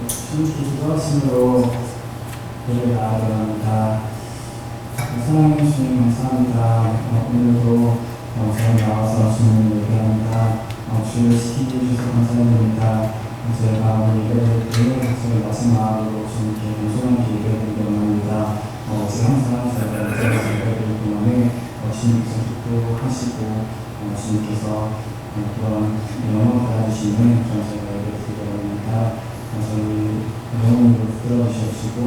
주님께서 하심으로 예배를 나아갑니다. 사랑해 주님 감사합니다. 오늘도 저희 나와서 주님을 예배합니다. 주를 지키게 해주셔서 감사드립니다. 저희가 오늘 예배를 저희 마지막으로 주님께 소중하게 예배드리기 원합니다. 제가 항상 저희가 예배드릴 동안에 주님께서 축복하시고 주님께서 그런 영광을 받아주시는 그런 저희가 예배드리기 원합니다. 저희 영혼으로 들어주시옵시고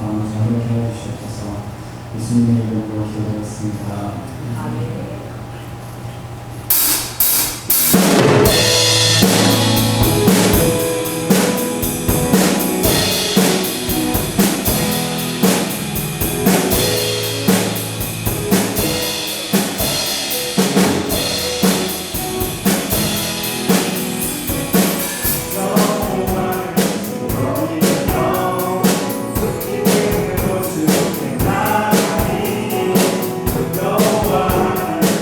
마음을 자유롭게 해주시옵소서. 예수님의 이름으로 기도드렸습니다. 아멘. No one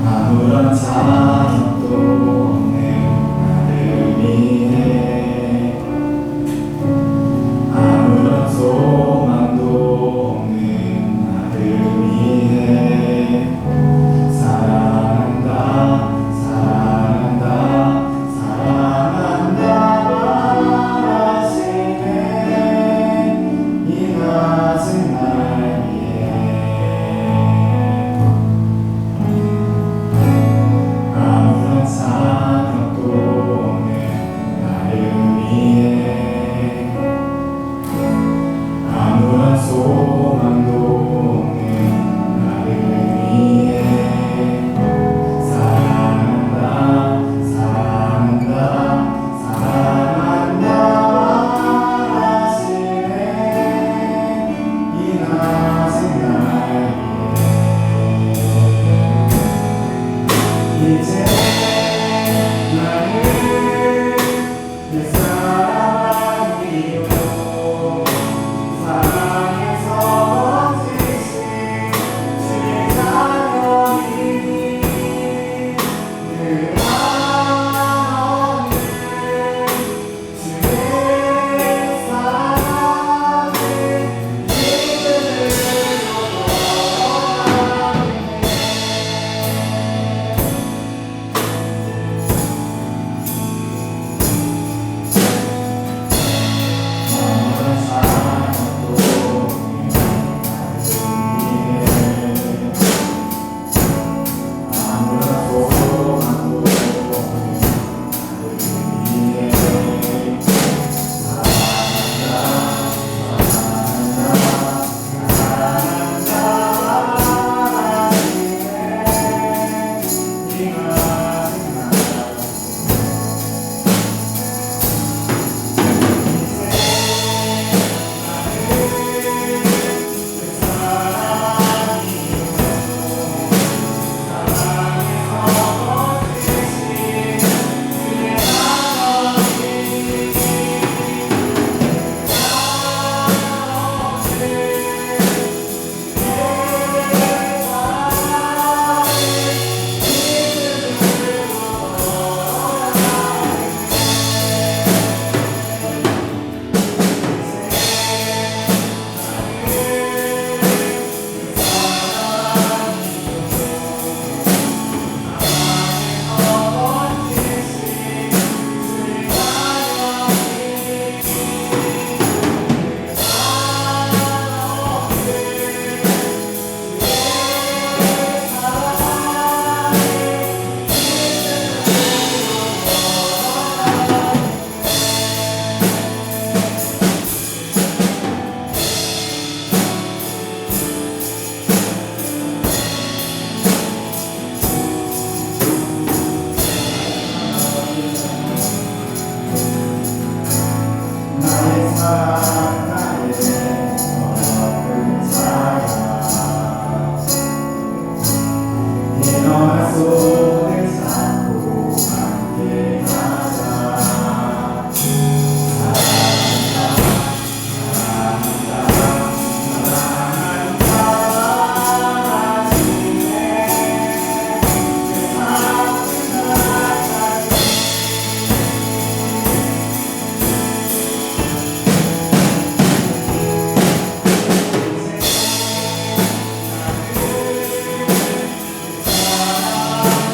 아무런 자격도 없는 나를 위해 아무런 소망도 없는 나를 위해 사랑한다 사랑한다 사랑한다 말하시네 이 낮은 날 위해 아무런 사랑도 없는 나를 위해 아무런 소망도 없는 나를 위해 사랑한다 사랑한다 사랑한다 말하시네 이 낮은 날 위해 이제 나를 내 사랑이요 사랑에서 지신 주의 자녀이니 늘 한없는 주의 사랑을 믿음으로 아무런 사랑도 없는 나를 위해 아무런 소망도 없는 나를 위해 사랑한다 사랑한다 사랑한다 말하시네 이 낮은 날 나의 사랑 나의 어린 자야 일어나 손을 잡고 함께 가자 사랑한다 사랑한다 말하시네 그 사랑을 나가리 사랑한다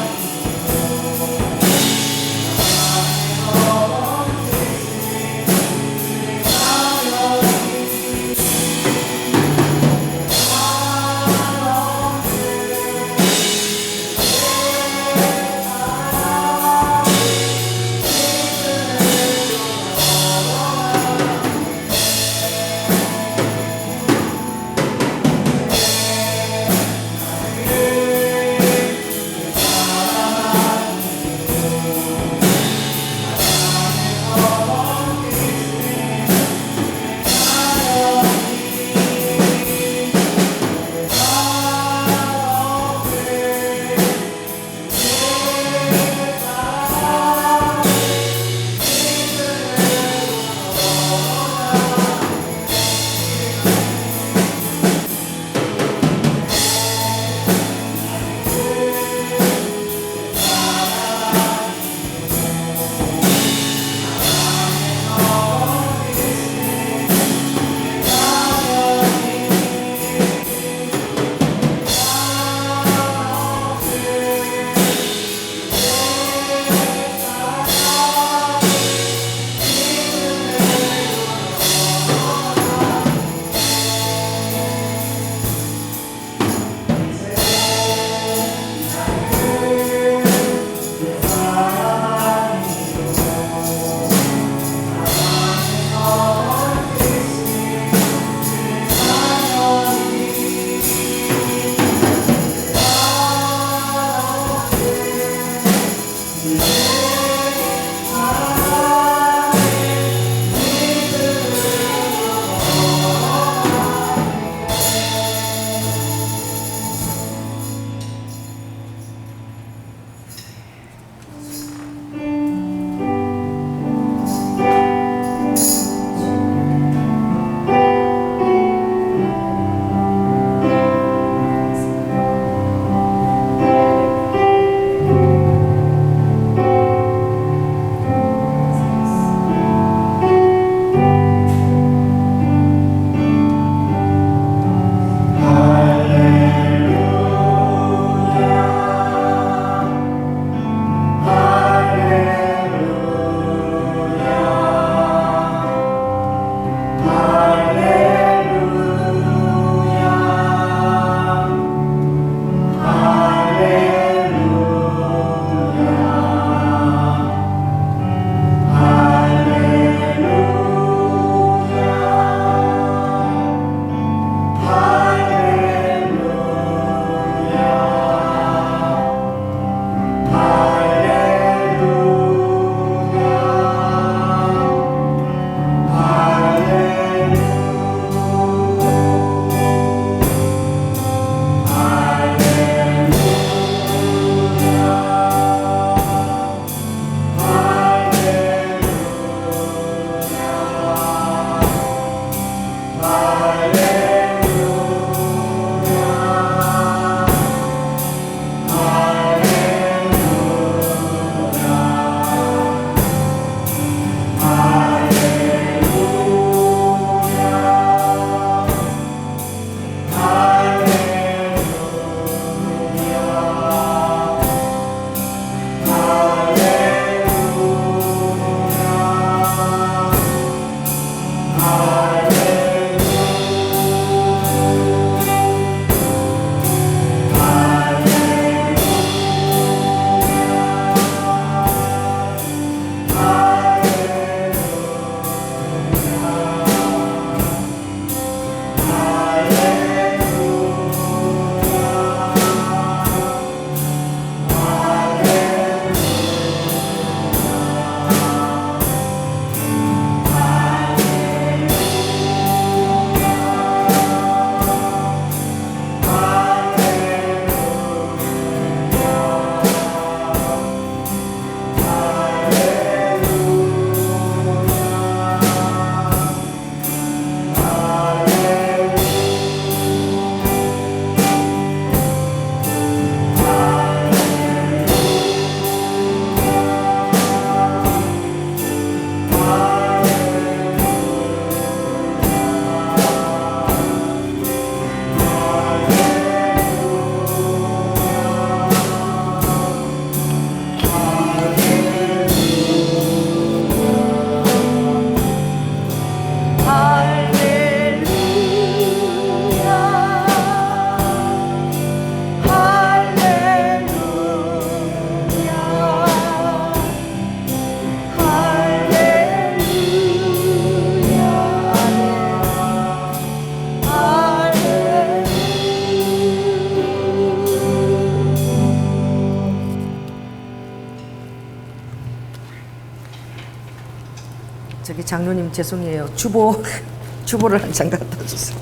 우리 장로님 죄송해요. 주보를 한 장 갖다 주세요.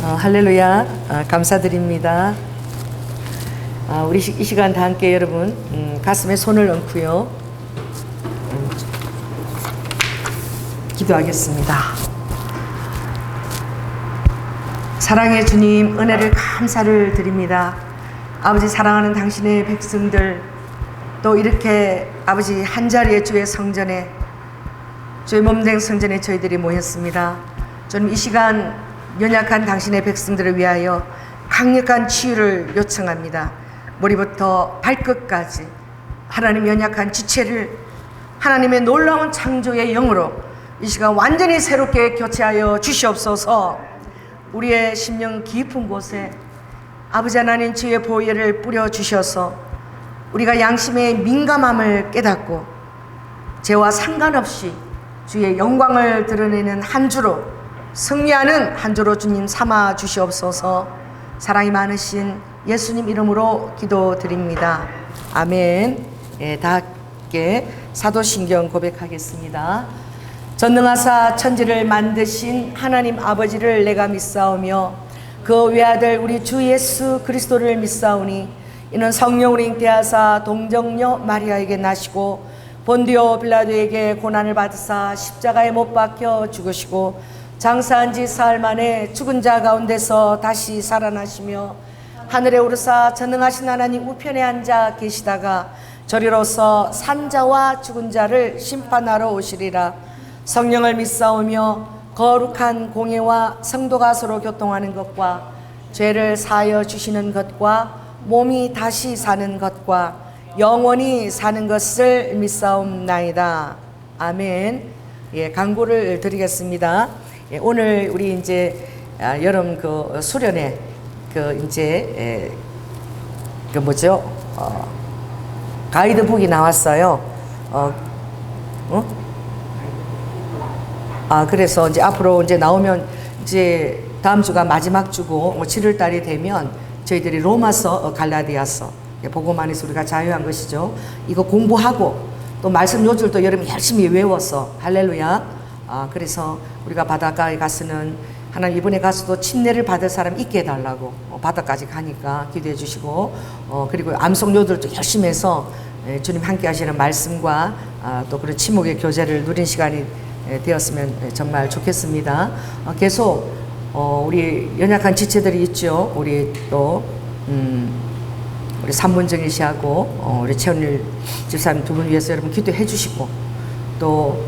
할렐루야. 감사드립니다. 우리 이 시간 다 함께 여러분 가슴에 손을 얹고요. 기도하겠습니다. 사랑의 주님, 은혜를 감사를 드립니다. 아버지, 사랑하는 당신의 백성들, 또 이렇게 아버지 한자리에 주의 성전에, 주의 몸된 성전에 저희들이 모였습니다. 저는 이 시간 연약한 당신의 백성들을 위하여 강력한 치유를 요청합니다. 머리부터 발끝까지 하나님 연약한 지체를 하나님의 놀라운 창조의 영으로 이 시간 완전히 새롭게 교체하여 주시옵소서. 우리의 심령 깊은 곳에 아버지 하나님 주의 보혈을 뿌려주셔서 우리가 양심의 민감함을 깨닫고 죄와 상관없이 주의 영광을 드러내는 한 주로, 승리하는 한 주로 주님 삼아 주시옵소서. 사랑이 많으신 예수님 이름으로 기도드립니다. 아멘. 다 함께 사도신경 고백하겠습니다. 전능하사 천지를 만드신 하나님 아버지를 내가 믿사오며 그 외아들 우리 주 예수 그리스도를 믿사오니 이는 성령으로 잉태하사 동정녀 마리아에게 나시고 본디오 빌라도에게 고난을 받으사 십자가에 못 박혀 죽으시고 장사한 지 사흘 만에 죽은 자 가운데서 다시 살아나시며 하늘에 오르사 전능하신 하나님 우편에 앉아 계시다가 저리로서 산자와 죽은 자를 심판하러 오시리라. 성령을 믿사오며 거룩한 공예와 성도가 서로 교통하는 것과 죄를 사하여 주시는 것과 몸이 다시 사는 것과 영원히 사는 것을 믿사옵나이다. 아멘. 강구를 드리겠습니다. 오늘 우리 이제 여름 그 수련회 이제 뭐죠? 가이드북이 나왔어요. 그래서 이제 앞으로 이제 나오면 이제 다음 주가 마지막 주고 7월 달이 되면 저희들이 로마서, 갈라디아서 복음 안에서 우리가 자유한 것이죠. 이거 공부하고 또 말씀 요절도 여러분이 열심히 외워서 할렐루야. 그래서 우리가 바닷가에 가서는 하나님 이번에 가서도 침례를 받을 사람 있게 해달라고 바다까지 가니까 기도해 주시고 그리고 암송 요절도 열심히 해서 주님 함께 하시는 말씀과 또 그런 침묵의 교제를 누린 시간이 되었으면 정말 좋겠습니다. 계속 우리 연약한 지체들이 있죠. 우리 또 우리 삼문정일 씨하고 우리 최은일 집사님 두 분 위해서 여러분 기도해 주시고 또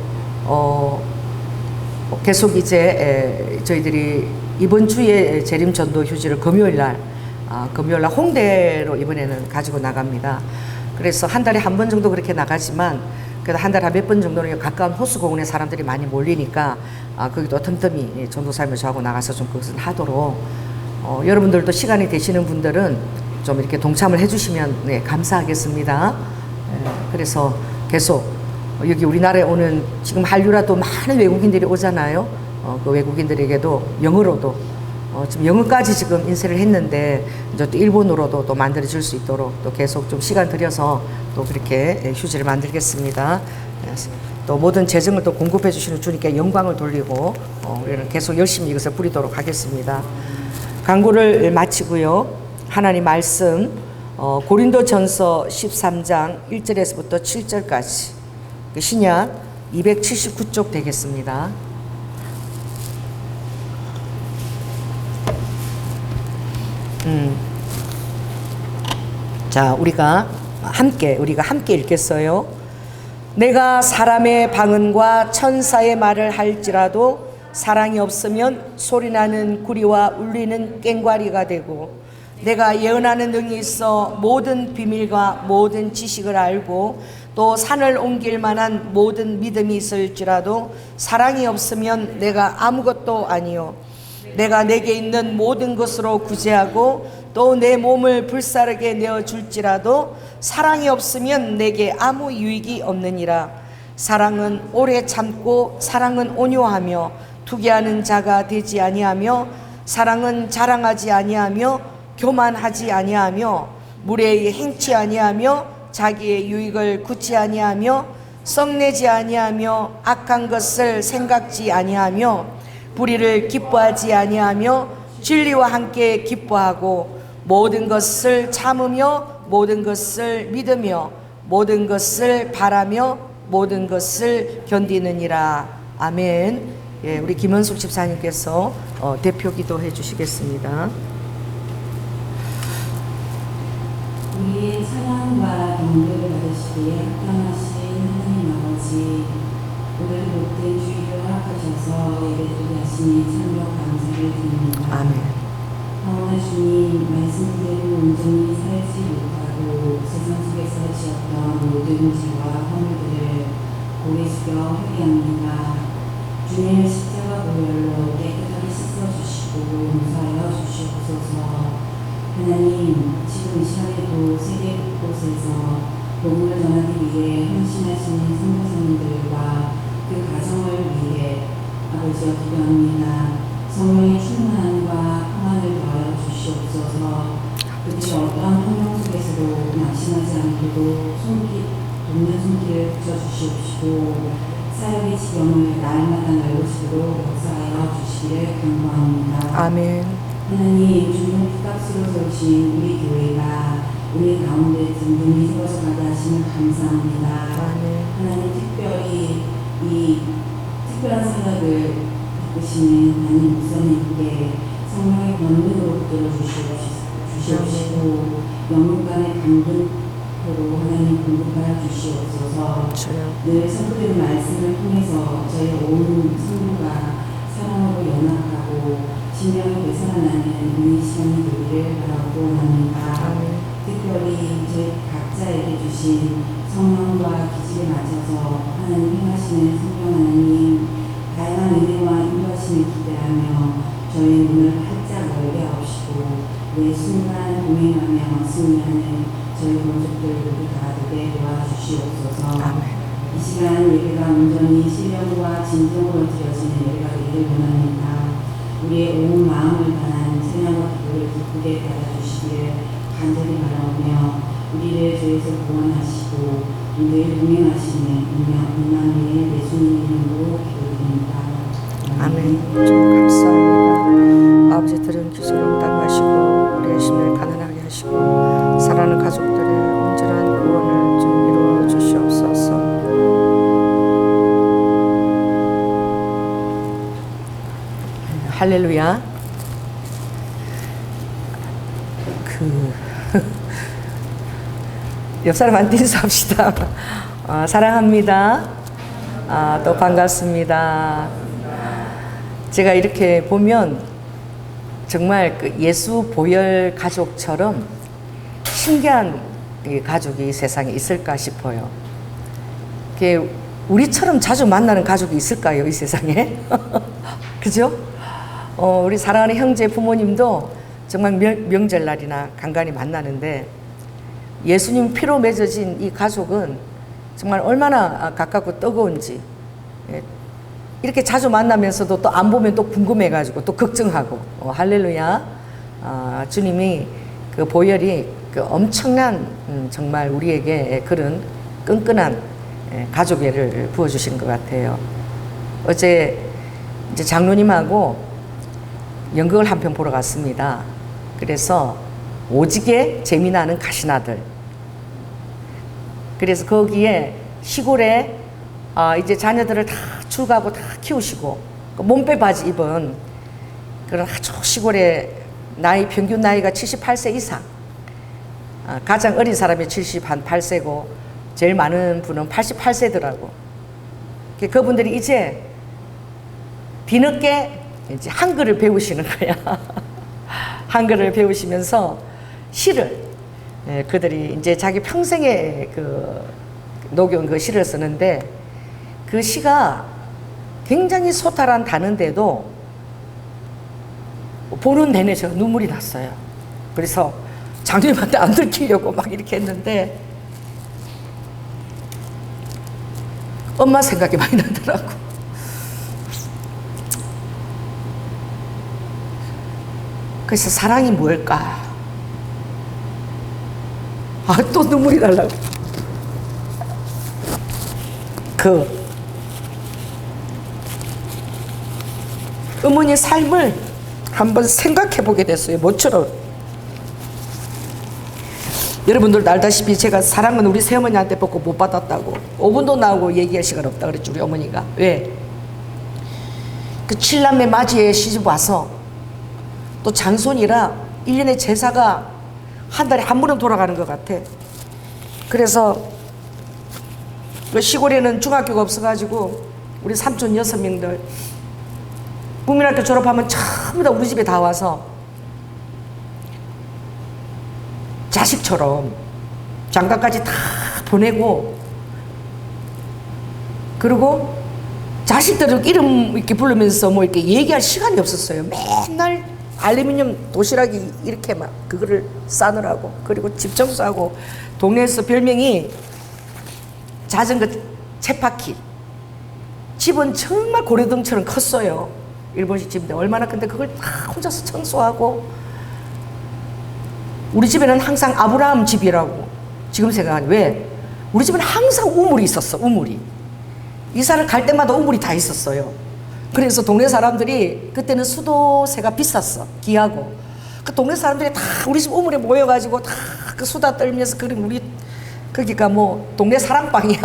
계속 이제 저희들이 이번 주에 재림 전도 휴지를 금요일날 홍대로 이번에는 가지고 나갑니다. 그래서 한 달에 한 번 정도 그렇게 나가지만 그래도 한 달에 몇 번 정도는 가까운 호수공원에 사람들이 많이 몰리니까 거기도 틈틈이 전도사님을 저하고 나가서 좀 그것을 하도록 여러분들도 시간이 되시는 분들은 좀 이렇게 동참을 해주시면 감사하겠습니다. 그래서 계속 여기 우리나라에 오는 지금 한류라도 많은 외국인들이 오잖아요. 그 외국인들에게도 영어로도 지금 영어까지 지금 인쇄를 했는데 이제 또 일본어로도 또 만들어질 수 있도록 또 계속 좀 시간 들여서 또 그렇게 휴지를 만들겠습니다. 또 모든 재정을 또 공급해 주시는 주님께 영광을 돌리고 우리는 계속 열심히 이것을 뿌리도록 하겠습니다. 광고를 마치고요. 하나님 말씀 고린도전서 13장 1절에서부터 7절까지 신약 279쪽 되겠습니다. 자, 우리가 함께 읽겠어요. 내가 사람의 방언과 천사의 말을 할지라도 사랑이 없으면 소리나는 구리와 울리는 꽹과리가 되고, 내가 예언하는 능이 있어 모든 비밀과 모든 지식을 알고 또 산을 옮길 만한 모든 믿음이 있을지라도 사랑이 없으면 내가 아무것도 아니요. 내가 내게 있는 모든 것으로 구제하고 또 내 몸을 불사르게 내어줄지라도 사랑이 없으면 내게 아무 유익이 없느니라. 사랑은 오래 참고 사랑은 온유하며 투기하는 자가 되지 아니하며 사랑은 자랑하지 아니하며 교만하지 아니하며 무례히 행치 아니하며 자기의 유익을 굳지 아니하며 썩내지 아니하며 악한 것을 생각지 아니하며 불의를 기뻐하지 아니하며 진리와 함께 기뻐하고 모든 것을 참으며 모든 것을 믿으며 모든 것을 바라며 모든 것을 견디느니라. 아멘. 예, 우리 김은숙 집사님께서 대표 기도해 주시겠습니다. 우리의 사랑과 경배를 받으시기에 합당하신 하나님 아버지, 오늘 못된 주의를 허락하셔서 예배드리게 하시니 참으로 감사를 드립니다. 아멘. 하오나 주님, 말씀대로 온전히 살지 못하고 세상 속에서 지었던 모든 죄와 허물들을 고개 숙여 회개합니다. 주님의 십자가 보혈로 깨끗하게 씻어주시고 용서하여 주시옵소서. 하나님, 지금 이 시간에도 세계 곳곳에서 복음을 전하기 위해 헌신하시는 선교사님들과 그 가정을 위해 아버지와 기도합니다. 성령의 충만함과 평안을 더하여 주시옵소서. 그들이 어떠한 환경 속에서도 낙심하지 않고도 돕는 손길을 붙여주시옵시고 사역의 지경을 날마다 넓으시도록 역사하여 주시기를 간구합니다. 아멘. 하나님, 주님의 값으로 세우신 우리 교회가 우리 가운데 든든히 세워서 가게 하시면 감사합니다. 아멘. 하나님, 특별히 이 특별한 사역을 이끄시는 하나님 목사님께 성령의 권능으로 붙들어 주시옵시고 영육간의 강등으로 하나님 공급하여 주시옵소서. 늘 선포되는 말씀을 통해서 저희 온 성도가 사랑하고 연합하고 신령이 되살아나는 이 시간이 되기를 바라고 합니다. 특별히 저희 각자에게 주신 성령과 기질에 맞춰서 하나님 행하시는 성령 하나님 다양한 은혜와 인도하심을 기대하며 저희 눈을 활짝 열게 하옵시고 매 순간 동행하며 승리하는 저희 가족들 모두 다 되게 도와주시옵소서. 이 시간 예배가 온전히 신령과 진정으로 드려지는 예배가 되기를 원합니다. 우리의 온 마음을 다한 찬양과 기도를 기쁘게 받아주시기를 간절히 바라오며 우리를 죄에서 구원하시고 늘 동행하시는 임마누엘 예수님 이름으로 기도드립니다. 아멘. 좀 감사합니다. 아버지 들은 기술 응답하시고 우리의 심을 가난하게 하시고 사랑하는 가족들의 온전한 구원을 좀 이루어 주시옵소서. 할렐루야. 옆 사람한테 인사합시다. 사랑합니다. 또 반갑습니다. 제가 이렇게 보면 정말 그 예수 보혈 가족처럼 신기한 가족이 세상에 있을까 싶어요. 우리처럼 자주 만나는 가족이 있을까요, 이 세상에? 그죠? 우리 사랑하는 형제 부모님도 정말 명절날이나 간간히 만나는데 예수님 피로 맺어진 이 가족은 정말 얼마나 가깝고 뜨거운지 이렇게 자주 만나면서도 또 안 보면 또 궁금해가지고 또 걱정하고 할렐루야. 주님이 그 보혈이 그 엄청난 정말 우리에게 그런 끈끈한 가족애를 부어주신 것 같아요. 어제 이제 장로님하고 연극을 한 편 보러 갔습니다. 그래서 오지게 재미나는 가시나들. 그래서 거기에 시골에 이제 자녀들을 다 출가하고 다 키우시고 몸빼 바지 입은 그런 아주 시골에 평균 나이가 78세 이상, 가장 어린 사람이 78세고 제일 많은 분은 88세더라고. 그분들이 이제 뒤늦게 이제 한글을 배우시는 거야. 한글을 배우시면서 시를 그들이 이제 자기 평생에 녹여온 그 시를 쓰는데 그 시가 굉장히 소탈한 단어인데도 보는 내내 제가 눈물이 났어요. 그래서 장로님한테 안 들키려고 막 이렇게 했는데 엄마 생각이 많이 나더라고. 그래서 사랑이 뭘까? 또 눈물이 나려고. 그 어머니의 삶을 한번 생각해 보게 됐어요. 모처럼. 여러분들도 알다시피 제가 사랑은 우리 새어머니한테 받고 못 받았다고 5분도 나오고 얘기할 시간 없다 그랬죠. 우리 어머니가. 왜? 그 7남매 맞이에 시집 와서 또 장손이라 1년에 제사가 한 달에 한 번은 돌아가는 것 같아. 그래서 그 시골에는 중학교가 없어가지고 우리 삼촌 6명들 국민학교 졸업하면 전부 다 우리 집에 다 와서 자식처럼 장가까지 다 보내고, 그리고 자식들을 이름 이렇게 부르면서 뭐 이렇게 얘기할 시간이 없었어요. 맨날 알루미늄 도시락이 이렇게 막 그거를 싸느라고, 그리고 집 청소하고. 동네에서 별명이 자전거 쳇바퀴. 집은 정말 고래등처럼 컸어요. 일본식 집인데 얼마나 큰데 그걸 다 혼자서 청소하고. 우리 집에는 항상 아브라함 집이라고 지금 생각하니. 왜? 우리 집은 항상 우물이 있었어. 우물이. 이사를 갈 때마다 우물이 다 있었어요. 그래서 동네 사람들이, 그때는 수도세가 비쌌어. 귀하고. 그 동네 사람들이 다 우리 집 우물에 모여가지고 다 그 수다 떨면서, 그런 우리 거기가 뭐 동네 사랑방이야.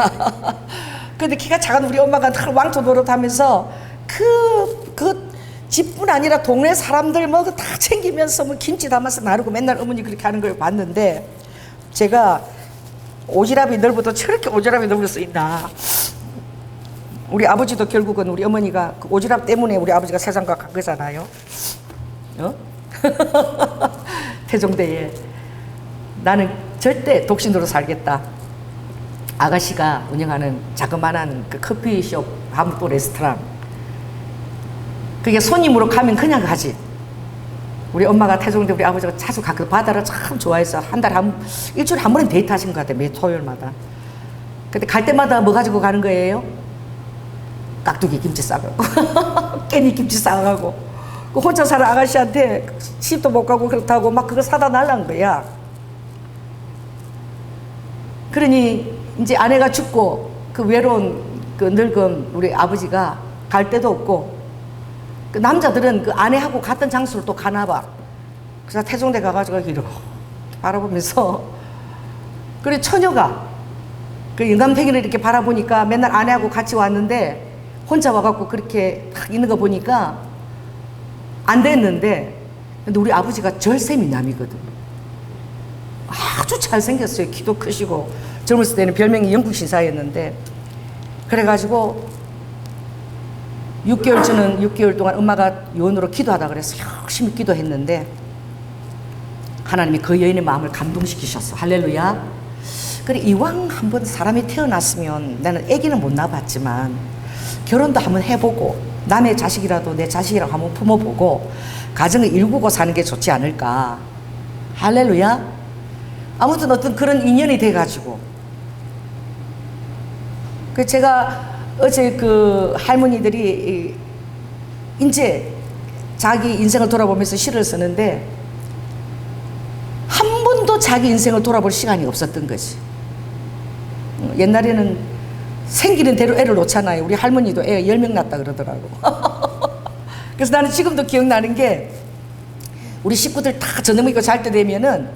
근데 키가 작은 우리 엄마가 왕초 노릇하면서 그 집뿐 아니라 동네 사람들 뭐 다 챙기면서 뭐 김치 담아서 나르고 맨날 어머니 그렇게 하는 걸 봤는데, 제가 오지랖이 넓어도 저렇게 오지랖이 넓을 수 있나. 우리 아버지도 결국은 우리 어머니가 그 오지랖 때문에 우리 아버지가 세상과 간 거잖아요. 어? 태종대에 나는 절대 독신으로 살겠다. 아가씨가 운영하는 자그마한 그 커피숍 하면 또 레스토랑, 그게 손님으로 가면 그냥 가지. 우리 엄마가 태종대 우리 아버지가 자주 가, 그 바다를 참 좋아해서 한 달에 일주일에 한 번은 데이트 하신 것 같아요. 매 토요일마다. 근데 갈 때마다 뭐 가지고 가는 거예요? 깍두기 김치 싸가고 깻잎 김치 싸가고, 그 혼자 사는 아가씨한테 집도 못 가고 그렇다고 막 그거 사다 날란 거야. 그러니 이제 아내가 죽고 그 외로운 그 늙은 우리 아버지가 갈 데도 없고, 그 남자들은 그 아내하고 갔던 장소를 또 가나 봐. 그래서 태종대 가가지고 이렇게 바라보면서, 그래 처녀가 그 영감탱이를 이렇게 바라보니까 맨날 아내하고 같이 왔는데 혼자 와갖고 그렇게 딱 있는 거 보니까 안 됐는데, 근데 우리 아버지가 절세미 남이거든. 아주 잘생겼어요. 키도 크시고. 젊었을 때는 별명이 영국신사였는데, 그래가지고 6개월 동안 엄마가 요원으로 기도하다 그래서 열심히 기도했는데 하나님이 그 여인의 마음을 감동시키셨어. 할렐루야. 그래, 이왕 한번 사람이 태어났으면, 나는 아기는 못 낳아봤지만 결혼도 한번 해보고 남의 자식이라도 내 자식이라고 한번 품어보고 가정을 일구고 사는 게 좋지 않을까. 할렐루야. 아무튼 어떤 그런 인연이 돼가지고, 그 제가 어제 그 할머니들이 이제 자기 인생을 돌아보면서 시를 쓰는데 한 번도 자기 인생을 돌아볼 시간이 없었던 거지. 옛날에는 생기는 대로 애를 놓잖아요. 우리 할머니도 애 10명 낳았다 그러더라고. 그래서 나는 지금도 기억나는 게, 우리 식구들 다 저녁 먹고 잘 때 되면은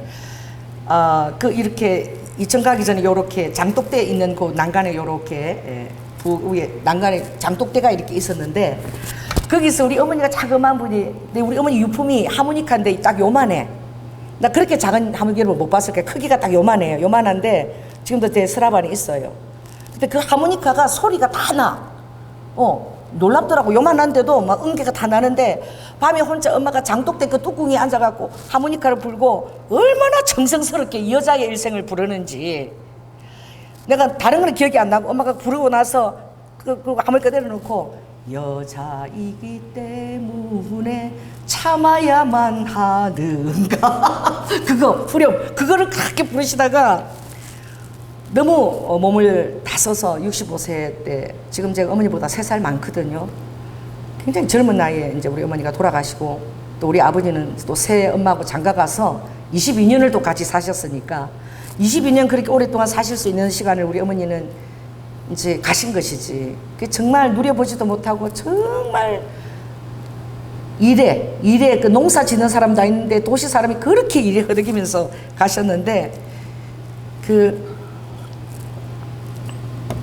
그 이렇게 2층 가기 전에 요렇게 장독대 있는 그 난간에 요렇게 부 위에 난간에 장독대가 이렇게 있었는데, 거기서 우리 어머니가 자그마한 분이, 근데 우리 어머니 유품이 하모니카인데 딱 요만해. 나 그렇게 작은 하모니카를 못 봤을 거야. 크기가 딱 요만해요. 요만한데 지금도 제 서랍 안에 있어요. 근데 그 하모니카가 소리가 다 나. 놀랍더라고. 요만한데도 막 음계가 다 나는데, 밤에 혼자 엄마가 장독대 그 뚜껑에 앉아갖고 하모니카를 불고 얼마나 정성스럽게 이 여자의 일생을 부르는지. 내가 다른 건 기억이 안 나고, 엄마가 부르고 나서 그 하모니카 내려놓고 여자이기 때문에 참아야만 하는가. 그거 후렴, 그거를 그렇게 부르시다가 너무 몸을 다 써서 65세 때, 지금 제가 어머니보다 3살 많거든요. 굉장히 젊은 나이에 이제 우리 어머니가 돌아가시고, 또 우리 아버지는 또 새 엄마하고 장가 가서 22년을 또 같이 사셨으니까 22년 그렇게 오랫동안 사실 수 있는 시간을 우리 어머니는 이제 가신 것이지. 정말 누려보지도 못하고 정말 일에 그 농사 짓는 사람도 아닌데 도시 사람이 그렇게 일에 허덕이면서 가셨는데 그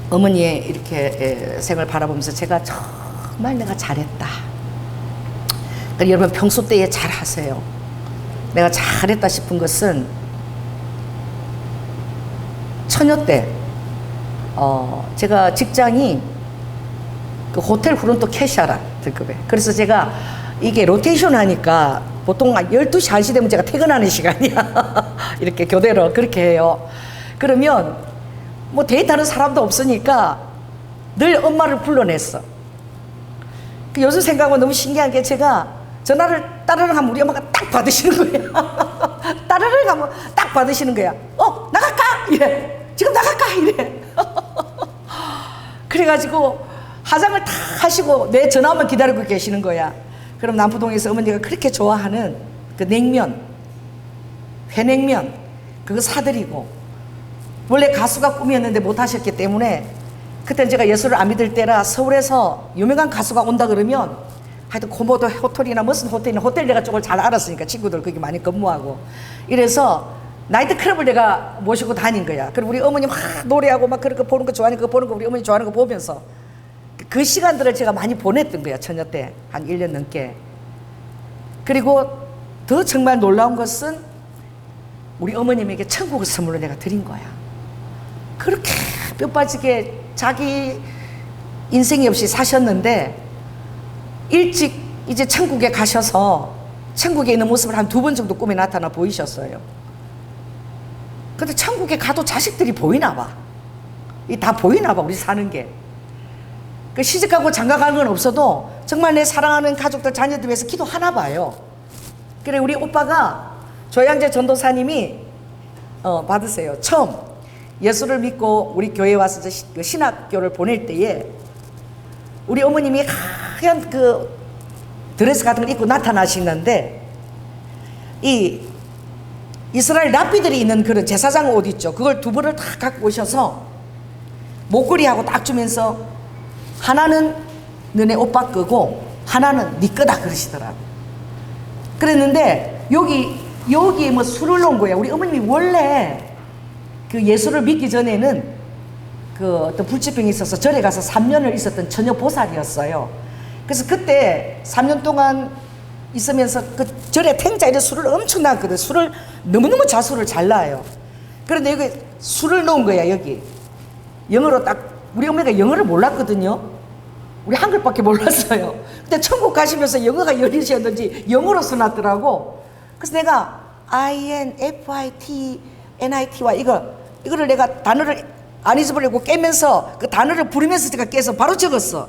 어머니의 이렇게 생을 바라보면서 제가 정말 내가 잘했다. 그러니까 여러분 평소 때에 잘 하세요. 내가 잘했다 싶은 것은 처녀 때 제가 직장이 그 호텔 프론트 캐셔라 등급에. 그래서 제가 이게 로테이션 하니까 보통 12시 1시 되면 제가 퇴근하는 시간이야. 이렇게 교대로 그렇게 해요. 그러면 뭐 데이트하는 사람도 없으니까 늘 엄마를 불러냈어. 그 요즘 생각하면 너무 신기한 게 제가 전화를 따르릉 하면 우리 엄마가 딱 받으시는 거야. 따르릉 하면 딱 받으시는 거야. 나갈까? 이래. 지금 나갈까? 이래. 그래가지고 화장을 다 하시고 내 전화만 기다리고 계시는 거야. 그럼 남포동에서 어머니가 그렇게 좋아하는 그 냉면, 회냉면 그거 사드리고, 원래 가수가 꿈이었는데 못 하셨기 때문에 그때는 제가 예수를 안 믿을 때라 서울에서 유명한 가수가 온다 그러면 하여튼 코모도 호텔이나 무슨 호텔이나 호텔 내가 쪽을 잘 알았으니까 친구들 거기 많이 근무하고 이래서 나이트클럽을 내가 모시고 다닌 거야. 그리고 우리 어머니 막 노래하고 막 그런 거 보는 거 좋아하는 거 보는 거 우리 어머니 좋아하는 거 보면서 그 시간들을 제가 많이 보냈던 거야. 처녀 때 한 1년 넘게. 그리고 더 정말 놀라운 것은 우리 어머님에게 천국을 선물로 내가 드린 거야. 그렇게 뼈 빠지게 자기 인생이 없이 사셨는데 일찍 이제 천국에 가셔서 천국에 있는 모습을 한 2번 정도 꿈에 나타나 보이셨어요. 근데 천국에 가도 자식들이 보이나 봐. 이 다 보이나 봐, 우리 사는 게. 그 시집가고 장가가는 건 없어도 정말 내 사랑하는 가족들, 자녀들 위해서 기도하나 봐요. 그래, 우리 오빠가 조양재 전도사님이 받으세요. 처음 예수를 믿고 우리 교회에 와서 신학교를 보낼 때에 우리 어머님이 하얀 그 드레스 같은 걸 입고 나타나시는데 이 이스라엘 랍비들이 있는 그런 제사장 옷 있죠. 그걸 2벌을 다 갖고 오셔서 목걸이하고 딱 주면서 하나는 너네 오빠 거고 하나는 네 거다 그러시더라고. 그랬는데 여기 뭐 술을 놓은 거야. 우리 어머님이 원래 그 예수를 믿기 전에는 그 어떤 불치병이 있어서 절에 가서 3년을 있었던 처녀 보살이었어요. 그래서 그때 3년 동안 있으면서 그 절에 탱자에 술을 엄청 놨거든. 술을 너무너무 자수를 잘 놔요. 그런데 여기 술을 놓은 거야. 여기 영어로 딱. 우리 어머니가 영어를 몰랐거든요. 우리 한글밖에 몰랐어요. 근데 천국 가시면서 영어가 열리셨는지 영어로 써놨더라고. 그래서 내가 INFITNIT와 이거를 내가 단어를 안 잊어버리고 깨면서 그 단어를 부르면서 제가 깨서 바로 적었어.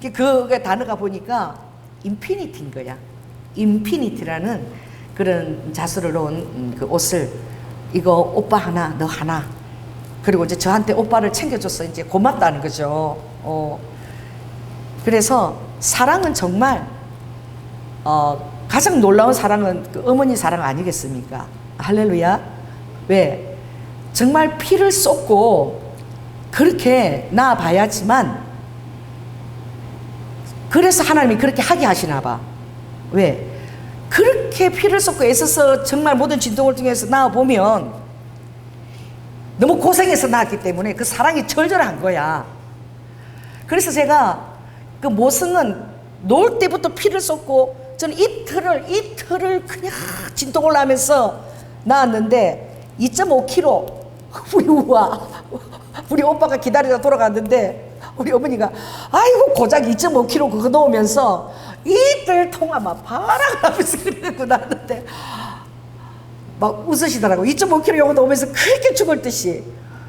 그 단어가 보니까 인피니티인 거야. 인피니티라는 그런 자수를 놓은 그 옷을 이거 오빠 하나, 너 하나. 그리고 이제 저한테 오빠를 챙겨줘서 이제 고맙다는 거죠. 그래서 사랑은 정말 가장 놀라운 사랑은 그 어머니 사랑 아니겠습니까? 할렐루야. 왜? 정말 피를 쏟고 그렇게 낳아봐야지만 그래서 하나님이 그렇게 하게 하시나 봐. 왜? 그렇게 피를 쏟고 애써서 정말 모든 진동을 통해서 낳아보면 너무 고생해서 낳았기 때문에 그 사랑이 절절한 거야. 그래서 제가 그 모성은 놓을 때부터 피를 쏟고 저는 이틀을 그냥 진통을 하면서 낳았는데 2.5kg 우리 오빠가 기다리다 돌아갔는데 우리 어머니가 아이고 고작 2.5kg 그거 놓으면서 이틀 동안 막 바락을 하면서 그러고 낳았는데 막 웃으시더라고. 2.5kg 요거 놓으면서 그렇게 죽을 듯이.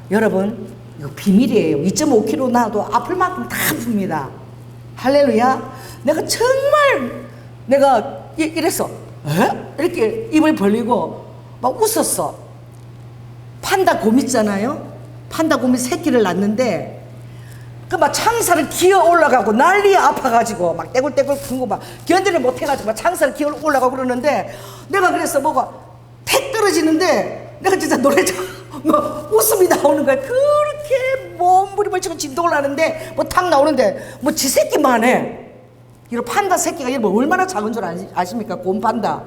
여러분 이거 비밀이에요. 2.5kg 나도 아플 만큼 다 아픕니다. 할렐루야. 내가 정말 내가 이랬어. 이렇게 입을 벌리고 막 웃었어. 판다 곰 있잖아요. 판다 곰이 새끼를 낳는데 그 막 창사를 기어 올라가고 난리에 아파가지고 막 떼굴떼굴 큰 거 막 견디를 못해가지고 막 창사를 기어 올라가고 그러는데 내가 그래서 뭐가 팩 떨어지는데 내가 진짜 노래 뭐 웃음이 나오는 거야. 그렇게 몸부림을 치고 진동을 하는데 뭐 탁 나오는데 뭐 지 새끼만 해. 이런 판다 새끼가 이거 얼마나 작은 줄 아십니까? 곰판다.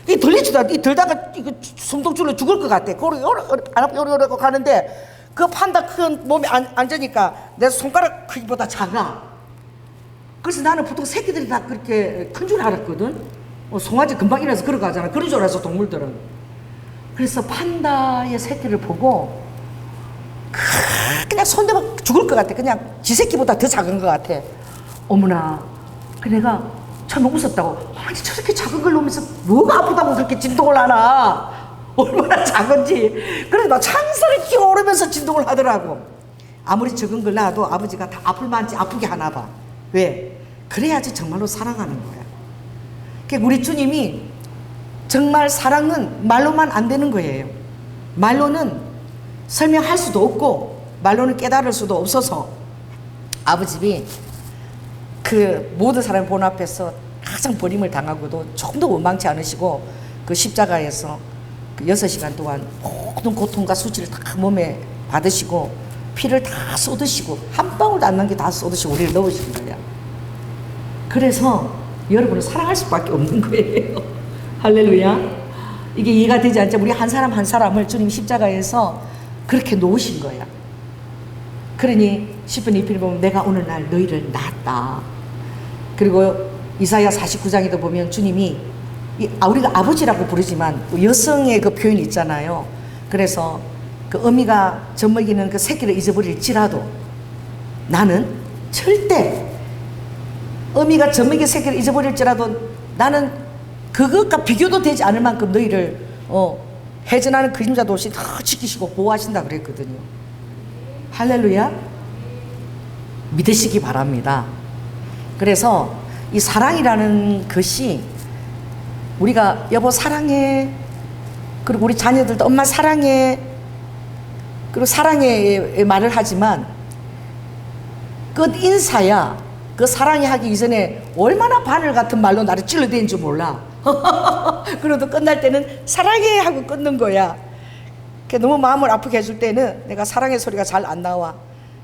이 들리지도 않, 이 들다가 이거 숨통줄로 죽을 것 같아. 그걸 요러 가는데 그 판다 큰 몸에 앉으니까 내 손가락 크기보다 작아. 그래서 나는 보통 새끼들이 다 그렇게 큰 줄 알았거든. 송아지 금방 일어나서 걸어가잖아. 그런 줄 알았어, 동물들은. 그래서 판다의 새끼를 보고 그냥 손대면 죽을 것 같아. 그냥 지 새끼보다 더 작은 것 같아. 어머나. 그 내가 처음에 웃었다고. 아니 저렇게 작은 걸 놓으면서 뭐가 아프다고 그렇게 진동을 하나. 얼마나 작은지. 그래서 막 찬사를 끼어오르면서 진동을 하더라고. 아무리 적은 걸 놔도 아버지가 다 아플 만치 아프게 하나 봐. 왜? 그래야지 정말로 사랑하는 거야. 그러니까 우리 주님이 정말 사랑은 말로만 안 되는 거예요. 말로는 설명할 수도 없고 말로는 깨달을 수도 없어서 아버님이 그 모든 사람의 본 앞에서 가장 버림을 당하고도 조금도 원망치 않으시고 그 십자가에서 그 6시간 동안 모든 고통과 수치를 다 몸에 받으시고 피를 다 쏟으시고 한 방울도 안 남게 다 쏟으시고 우리를 넣으신 거야. 그래서 여러분을 사랑할 수밖에 없는 거예요. 할렐루야. 이게 이해가 되지 않죠? 우리 한 사람 한 사람을 주님 십자가에서 그렇게 놓으신 거야. 그러니 10분 2필 보면 내가 오늘 날 너희를 낳았다. 그리고 이사야 49장에도 보면 주님이 우리가 아버지라고 부르지만 여성의 그 표현이 있잖아요. 그래서 그 어미가 젖먹이는 그 새끼를 잊어버릴지라도 나는 절대 어미가 젖먹이는 새끼를 잊어버릴지라도 나는 그것과 비교도 되지 않을 만큼 너희를 해전하는 그림자 도시 다 지키시고 보호하신다 그랬거든요. 할렐루야. 믿으시기 바랍니다. 그래서 이 사랑이라는 것이 우리가 여보 사랑해, 그리고 우리 자녀들도 엄마 사랑해, 그리고 사랑해 말을 하지만 끝 인사야. 그 사랑해 하기 이전에 얼마나 바늘 같은 말로 나를 찔러대는지 몰라. 그래도 끝날 때는 사랑해 하고 끊는 거야. 너무 마음을 아프게 해줄 때는 내가 사랑의 소리가 잘 안 나와.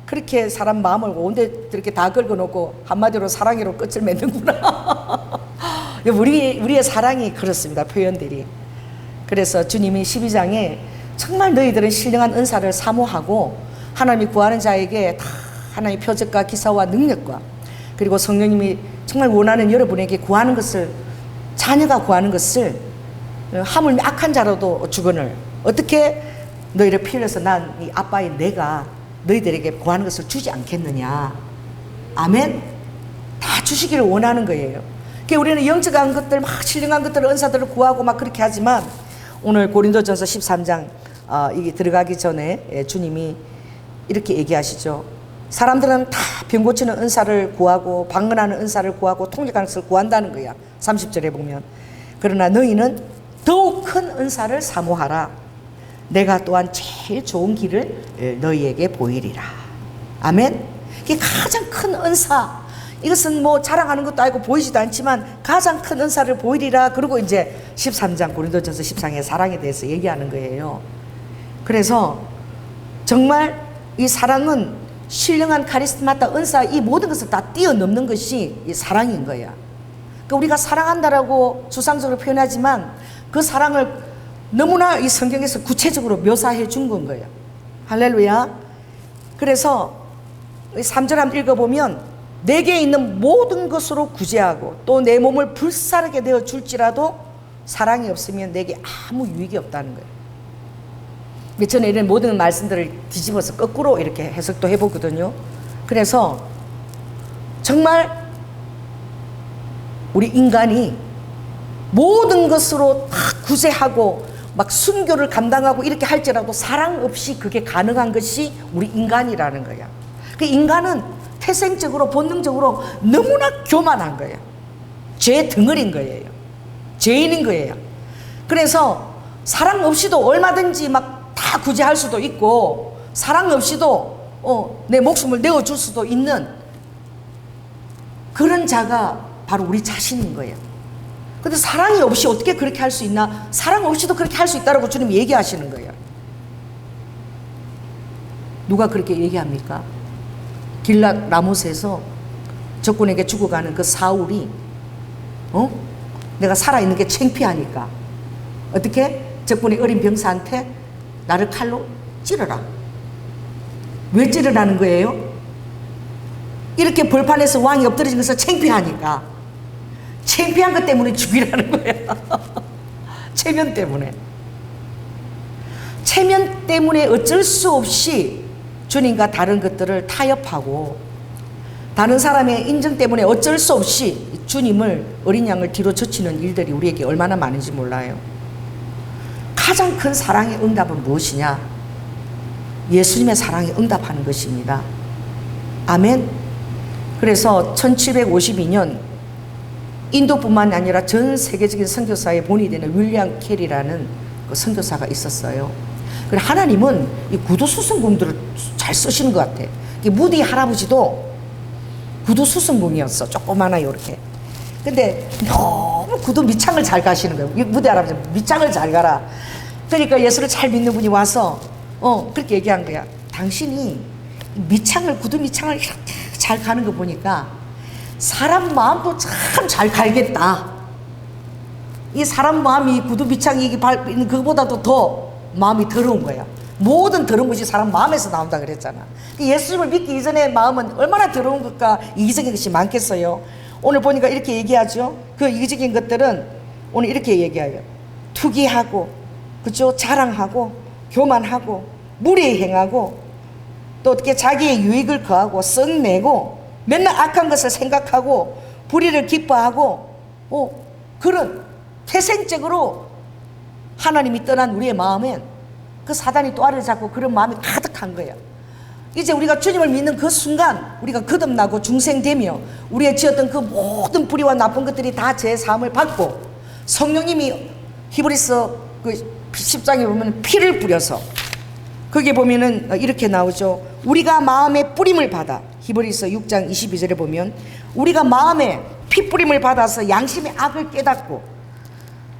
그렇게 사람 마음을 온데 이렇게 다 긁어놓고 한마디로 사랑해로 끝을 맺는구나. 우리의 사랑이 그렇습니다. 표현들이. 그래서 주님이 12장에 정말 너희들은 신령한 은사를 사모하고 하나님이 구하는 자에게 다 하나님의 표적과 기사와 능력과 그리고 성령님이 정말 원하는 여러분에게 구하는 것을, 자녀가 구하는 것을 하물며 악한 자로도 주거늘 어떻게 너희를 피 흘려서 난 이 아빠의 내가 너희들에게 구하는 것을 주지 않겠느냐. 아멘. 다 주시기를 원하는 거예요. 그러니까 우리는 영적한 것들 막 신령한 것들 은사들을 구하고 막 그렇게 하지만 오늘 고린도전서 13장 이게 들어가기 전에 주님이 이렇게 얘기하시죠. 사람들은 다 병 고치는 은사를 구하고 방언하는 은사를 구하고 통역하는 것을 구한다는 거야. 30절에 보면 그러나 너희는 더욱 큰 은사를 사모하라. 내가 또한 제일 좋은 길을 너희에게 보이리라. 아멘. 이게 가장 큰 은사. 이것은 뭐 자랑하는 것도 아니고 보이지도 않지만 가장 큰 은사를 보이리라. 그리고 이제 13장 고린도전서 13장의 사랑에 대해서 얘기하는 거예요. 그래서 정말 이 사랑은 신령한 카리스마다 은사 이 모든 것을 다 뛰어넘는 것이 이 사랑인 거야. 그러니까 우리가 사랑한다라고 수상적으로 표현하지만 그 사랑을 너무나 이 성경에서 구체적으로 묘사해 준 건 거예요. 할렐루야. 그래서 3절 한번 읽어보면 내게 있는 모든 것으로 구제하고 또 내 몸을 불사르게 되어 줄지라도 사랑이 없으면 내게 아무 유익이 없다는 거예요. 저는 이런 모든 말씀들을 뒤집어서 거꾸로 이렇게 해석도 해보거든요. 그래서 정말 우리 인간이 모든 것으로 다 구제하고 막 순교를 감당하고 이렇게 할지라도 사랑 없이 그게 가능한 것이 우리 인간이라는 거야. 그 인간은 태생적으로 본능적으로 너무나 교만한 거예요. 죄 덩어리인 거예요. 죄인인 거예요. 그래서 사랑 없이도 얼마든지 막 다 구제할 수도 있고 사랑 없이도 내 목숨을 내어줄 수도 있는 그런 자가 바로 우리 자신인 거예요. 근데 사랑이 없이 어떻게 그렇게 할 수 있나? 사랑 없이도 그렇게 할 수 있다고 주님이 얘기하시는 거예요. 누가 그렇게 얘기합니까? 길랏 라못에서 적군에게 죽어가는 그 사울이 내가 살아있는 게 창피하니까 어떻게? 적군의 어린 병사한테 나를 칼로 찌르라. 왜 찌르라는 거예요? 이렇게 벌판에서 왕이 엎드려진 것을 창피하니까. 창피한 것 때문에 죽이라는 거야. 체면 때문에. 체면 때문에 어쩔 수 없이 주님과 다른 것들을 타협하고 다른 사람의 인정 때문에 어쩔 수 없이 주님을 어린 양을 뒤로 젖히는 일들이 우리에게 얼마나 많은지 몰라요. 가장 큰 사랑의 응답은 무엇이냐? 예수님의 사랑에 응답하는 것입니다. 아멘. 그래서 1752년 인도뿐만 아니라 전 세계적인 선교사의 본이 되는 윌리엄 캐리라는 그 선교사가 있었어요. 그래 하나님은 이 구두 수성공들을 잘 쓰시는 것 같아. 무디 할아버지도 구두 수성공이었어. 조그마나요 이렇게. 근데 너무 구두 밑창을 잘 가시는 거예요. 무디 할아버지 밑창을 잘 가라. 그러니까 예수를 잘 믿는 분이 와서 그렇게 얘기한 거야. 당신이 밑창을 구두 밑창을 이렇게 잘 가는 거 보니까 사람 마음도 참 잘 갈겠다. 이 사람 마음이 구두 밑창이 밟는 그거보다도 더 마음이 더러운 거야. 모든 더러운 것이 사람 마음에서 나온다 그랬잖아. 예수님을 믿기 이전의 마음은 얼마나 더러운 것과 이기적인 것이 많겠어요. 오늘 보니까 이렇게 얘기하죠. 그 이기적인 것들은 오늘 이렇게 얘기해요. 투기하고, 그죠? 자랑하고, 교만하고, 무례히 행하고, 또 어떻게 자기의 유익을 거하고, 썩내고, 맨날 악한 것을 생각하고, 불의를 기뻐하고, 그런 태생적으로 하나님이 떠난 우리의 마음엔 그 사단이 또 알을 잡고 그런 마음이 가득한 거예요. 이제 우리가 주님을 믿는 그 순간 우리가 거듭나고 중생되며 우리의 지었던 그 모든 불의와 나쁜 것들이 다 제 사함을 받고 성령님이 히브리서 그 10장에 보면 피를 뿌려서 거기에 보면은 이렇게 나오죠. 우리가 마음에 뿌림을 받아 히브리서 6장 22절에 보면 우리가 마음에 피 뿌림을 받아서 양심의 악을 깨닫고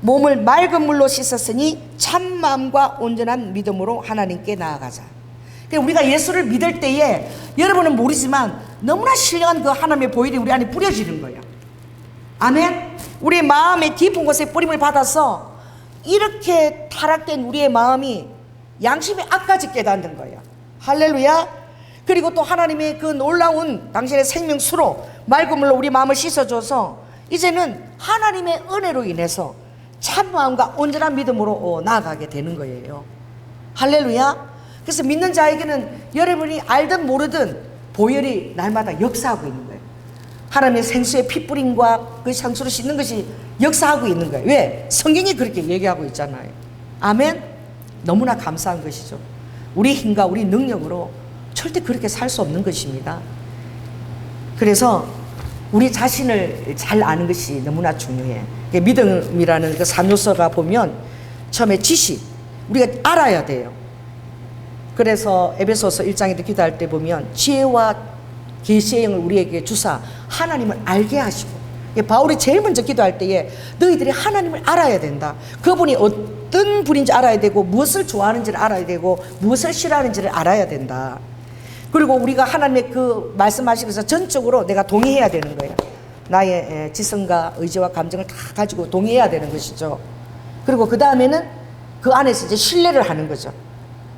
몸을 맑은 물로 씻었으니 참 마음과 온전한 믿음으로 하나님께 나아가자. 우리가 예수를 믿을 때에 여러분은 모르지만 너무나 신령한 그 하나님의 보혈이 우리 안에 뿌려지는 거예요. 아멘. 우리의 마음의 깊은 곳에 뿌림을 받아서 이렇게 타락된 우리의 마음이 양심의 악까지 깨닫는 거예요. 할렐루야. 그리고 또 하나님의 그 놀라운 당신의 생명수로 맑은 물로 우리 마음을 씻어줘서 이제는 하나님의 은혜로 인해서 참마음과 온전한 믿음으로 나아가게 되는 거예요. 할렐루야. 그래서 믿는 자에게는 여러분이 알든 모르든 보혈이 날마다 역사하고 있는 거예요. 하나님의 생수의 피뿌림과 그 향수로 씻는 것이 역사하고 있는 거예요. 왜? 성경이 그렇게 얘기하고 있잖아요. 아멘. 너무나 감사한 것이죠. 우리 힘과 우리 능력으로 절대 그렇게 살 수 없는 것입니다. 그래서 우리 자신을 잘 아는 것이 너무나 중요해. 믿음이라는 그 3요소가 보면 처음에 지식, 우리가 알아야 돼요. 그래서 에베소서 1장에도 기도할 때 보면 지혜와 계시의 영을 우리에게 주사 하나님을 알게 하시고, 바울이 제일 먼저 기도할 때에 너희들이 하나님을 알아야 된다. 그분이 어떤 분인지 알아야 되고 무엇을 좋아하는지를 알아야 되고 무엇을 싫어하는지를 알아야 된다. 그리고 우리가 하나님의 그 말씀하시면서 전적으로 내가 동의해야 되는 거예요. 나의 지성과 의지와 감정을 다 가지고 동의해야 되는 것이죠. 그리고 그 다음에는 그 안에서 이제 신뢰를 하는 거죠.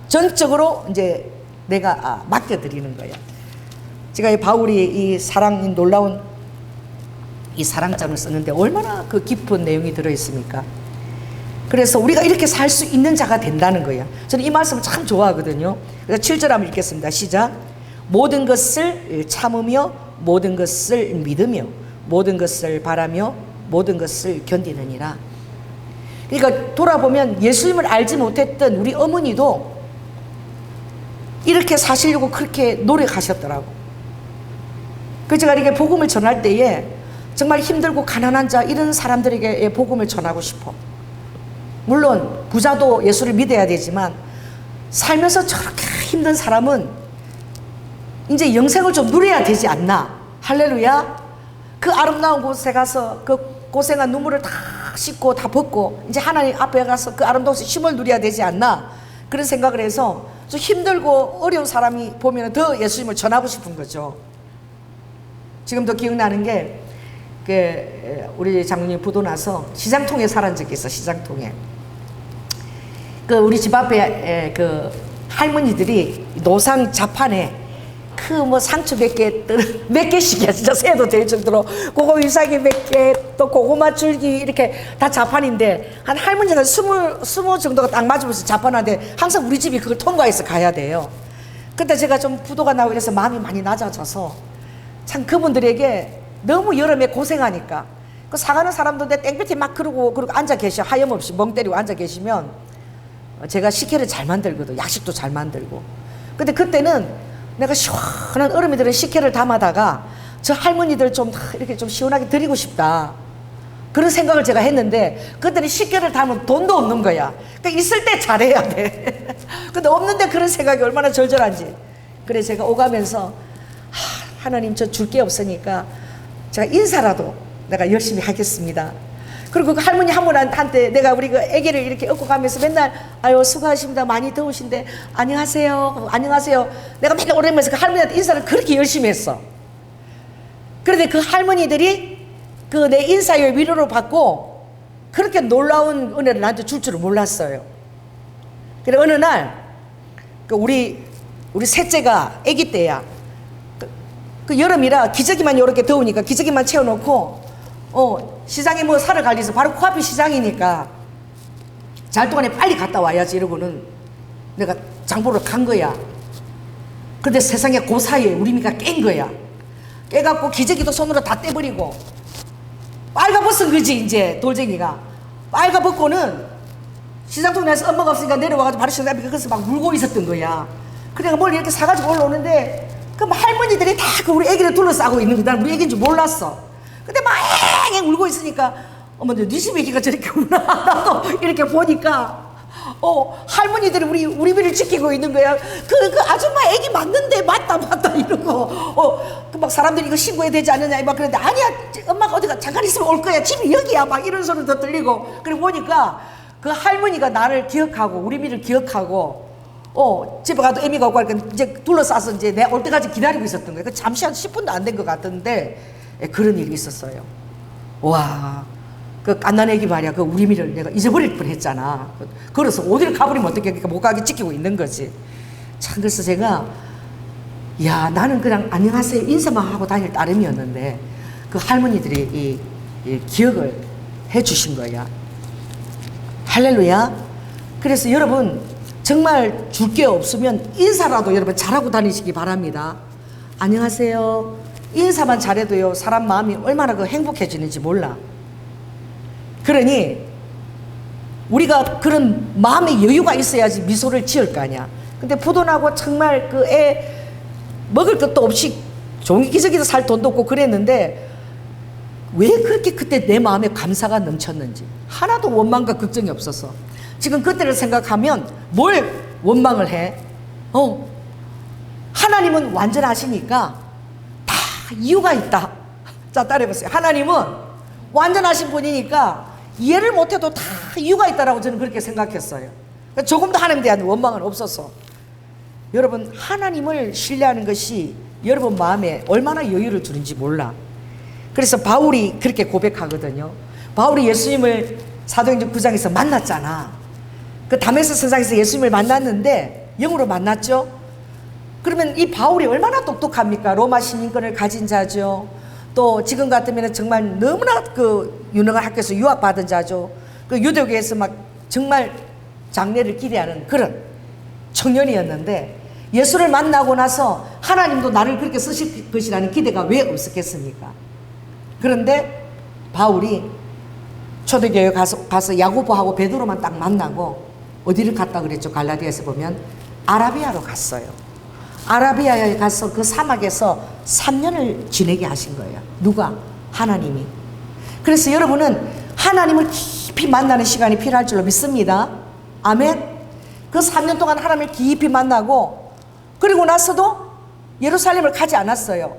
전적으로 이제 내가 맡겨드리는 거예요. 제가 이 바울이 이 사랑, 놀라운 이 사랑장을 썼는데 얼마나 그 깊은 내용이 들어있습니까? 그래서 우리가 이렇게 살 수 있는 자가 된다는 거예요. 저는 이 말씀을 참 좋아하거든요. 그래서 7절 한번 읽겠습니다. 시작. 모든 것을 참으며 모든 것을 믿으며 모든 것을 바라며 모든 것을 견디느니라. 그러니까 돌아보면 예수님을 알지 못했던 우리 어머니도 이렇게 사시려고 그렇게 노력하셨더라고. 그래서 제가 이렇게 복음을 전할 때에 정말 힘들고 가난한 자 이런 사람들에게 복음을 전하고 싶어. 물론 부자도 예수를 믿어야 되지만 살면서 저렇게 힘든 사람은 이제 영생을 좀 누려야 되지 않나. 할렐루야. 그 아름다운 곳에 가서 그 고생한 눈물을 다 씻고 다 벗고 이제 하나님 앞에 가서 그 아름다운 쉼을 누려야 되지 않나. 그런 생각을 해서 좀 힘들고 어려운 사람이 보면 더 예수님을 전하고 싶은 거죠. 지금도 기억나는 게, 우리 장로님 부도 나서 시장통에 살은 적이 있어, 시장통에. 우리 집 앞에 할머니들이 노상 자판에 뭐 상추 몇 개씩이야. 진짜 세도 될 정도로. 그거 유사기 몇 개, 또 고구마 줄기 이렇게 다 자판인데, 한 할머니가 20 정도가 딱 맞으면서 자판하는데 항상 우리 집이 그걸 통과해서 가야 돼요. 근데 제가 좀 부도가 나고 그래서 마음이 많이 낮아져서 참 그분들에게 너무 여름에 고생하니까 사가는 사람도 내 땡볕에 막 그러고 앉아 계셔. 하염없이 멍 때리고 앉아 계시면 제가 식혜를 잘 만들거든. 약식도 잘 만들고. 근데 그때는 내가 시원한 얼음이 들은 식혜를 담아다가 저 할머니들 좀 이렇게 좀 시원하게 드리고 싶다. 그런 생각을 제가 했는데, 그때는 식혜를 담으면 돈도 없는 거야. 그러니까 있을 때 잘해야 돼. 근데 없는데 그런 생각이 얼마나 절절한지. 그래서 제가 오가면서 하나님 저 줄 게 없으니까 제가 인사라도 내가 열심히 하겠습니다. 그리고 그 할머니 한 분한테 내가 우리 그 아기를 이렇게 업고 가면서 맨날 아유 수고하십니다. 많이 더우신데 안녕하세요. 안녕하세요. 내가 맨날 오래면서 그 할머니한테 인사를 그렇게 열심히 했어. 그런데 그 할머니들이 그 내 인사의 위로를 받고 그렇게 놀라운 은혜를 나한테 줄 줄은 몰랐어요. 그래 어느 날 우리 셋째가 아기 때야. 그 여름이라 기저귀만 이렇게 더우니까 기저귀만 채워놓고 시장에 뭐 사러 갈 일이 있어. 바로 코앞이 시장이니까 잘 동안에 빨리 갔다 와야지 이러고는 내가 장보러 간 거야. 근데 세상에 그 사이에 우리 미가 깬 거야. 깨갖고 기저귀도 손으로 다 떼버리고 빨가벗은 거지. 이제 돌쟁이가 빨가벗고는 시장통에서 엄마가 없으니까 내려와가지고 바로 시장 앞에 가서 막 울고 있었던 거야. 그래가 뭘 이렇게 사가지고 올라오는데 그 할머니들이 다 그 우리 애기를 둘러싸고 있는 거야. 난 우리 애기인 줄 몰랐어. 근데 막 앵앵 울고 있으니까 어머 네 집 애기가 저렇게 우나. 나도 이렇게 보니까 할머니들이 우리 비를 지키고 있는 거야. 그 아줌마 애기 맞는데 맞다 이러고 그 막 사람들이 이거 신고해야 되지 않느냐 막 그랬는데 아니야 엄마가 어디가 잠깐 있으면 올 거야. 집이 여기야 막 이런 소리도 들리고. 그리고 보니까 그 할머니가 나를 기억하고 우리 미를 기억하고 집에 가도 애미가 오고 하니까 이제 둘러싸서 이제 내가 올 때까지 기다리고 있었던 거예요. 잠시 한 10분도 안 된 것 같은데 그런 일이 있었어요. 와, 그 갓난 애기 말이야. 그 우리 미를 내가 잊어버릴 뻔 했잖아. 걸어서 어디를 가버리면 어떻게 그러니까 못 가게 지키고 있는 거지. 참 그래서 제가 야 나는 그냥 안녕하세요 인사만 하고 다닐 따름이었는데 그 할머니들이 이 기억을 해주신 거야. 할렐루야. 그래서 여러분 정말 줄 게 없으면 인사라도 여러분 잘하고 다니시기 바랍니다. 안녕하세요. 인사만 잘해도요 사람 마음이 얼마나 그 행복해지는지 몰라. 그러니 우리가 그런 마음의 여유가 있어야지 미소를 지을 거 아니야. 근데 부도나고 정말 그 애 먹을 것도 없이 종이 기저귀도 살 돈도 없고 그랬는데 왜 그렇게 그때 내 마음에 감사가 넘쳤는지 하나도 원망과 걱정이 없어서 지금 그때를 생각하면 뭘 원망을 해? 하나님은 완전하시니까 다 이유가 있다. 자 따라해보세요. 하나님은 완전하신 분이니까 이해를 못해도 다 이유가 있다라고 저는 그렇게 생각했어요. 조금도 하나님에 대한 원망은 없었어. 여러분 하나님을 신뢰하는 것이 여러분 마음에 얼마나 여유를 주는지 몰라. 그래서 바울이 그렇게 고백하거든요. 바울이 예수님을 사도행전 9장에서 만났잖아. 그 다메섹 선상에서 예수님을 만났는데 영으로 만났죠. 그러면 이 바울이 얼마나 똑똑합니까? 로마 시민권을 가진 자죠. 또 지금 같으면 정말 너무나 그 유능한 학교에서 유학받은 자죠. 그 유대교에서 막 정말 장래를 기대하는 그런 청년이었는데 예수를 만나고 나서 하나님도 나를 그렇게 쓰실 것이라는 기대가 왜 없었겠습니까? 그런데 바울이 초대교회 가서 야고보하고 베드로만 딱 만나고 어디를 갔다 그랬죠? 갈라디아에서 보면 아라비아로 갔어요. 아라비아에 가서 그 사막에서 3년을 지내게 하신 거예요. 누가? 하나님이. 그래서 여러분은 하나님을 깊이 만나는 시간이 필요할 줄로 믿습니다. 아멘. 그 3년 동안 하나님을 깊이 만나고 그리고 나서도 예루살렘을 가지 않았어요.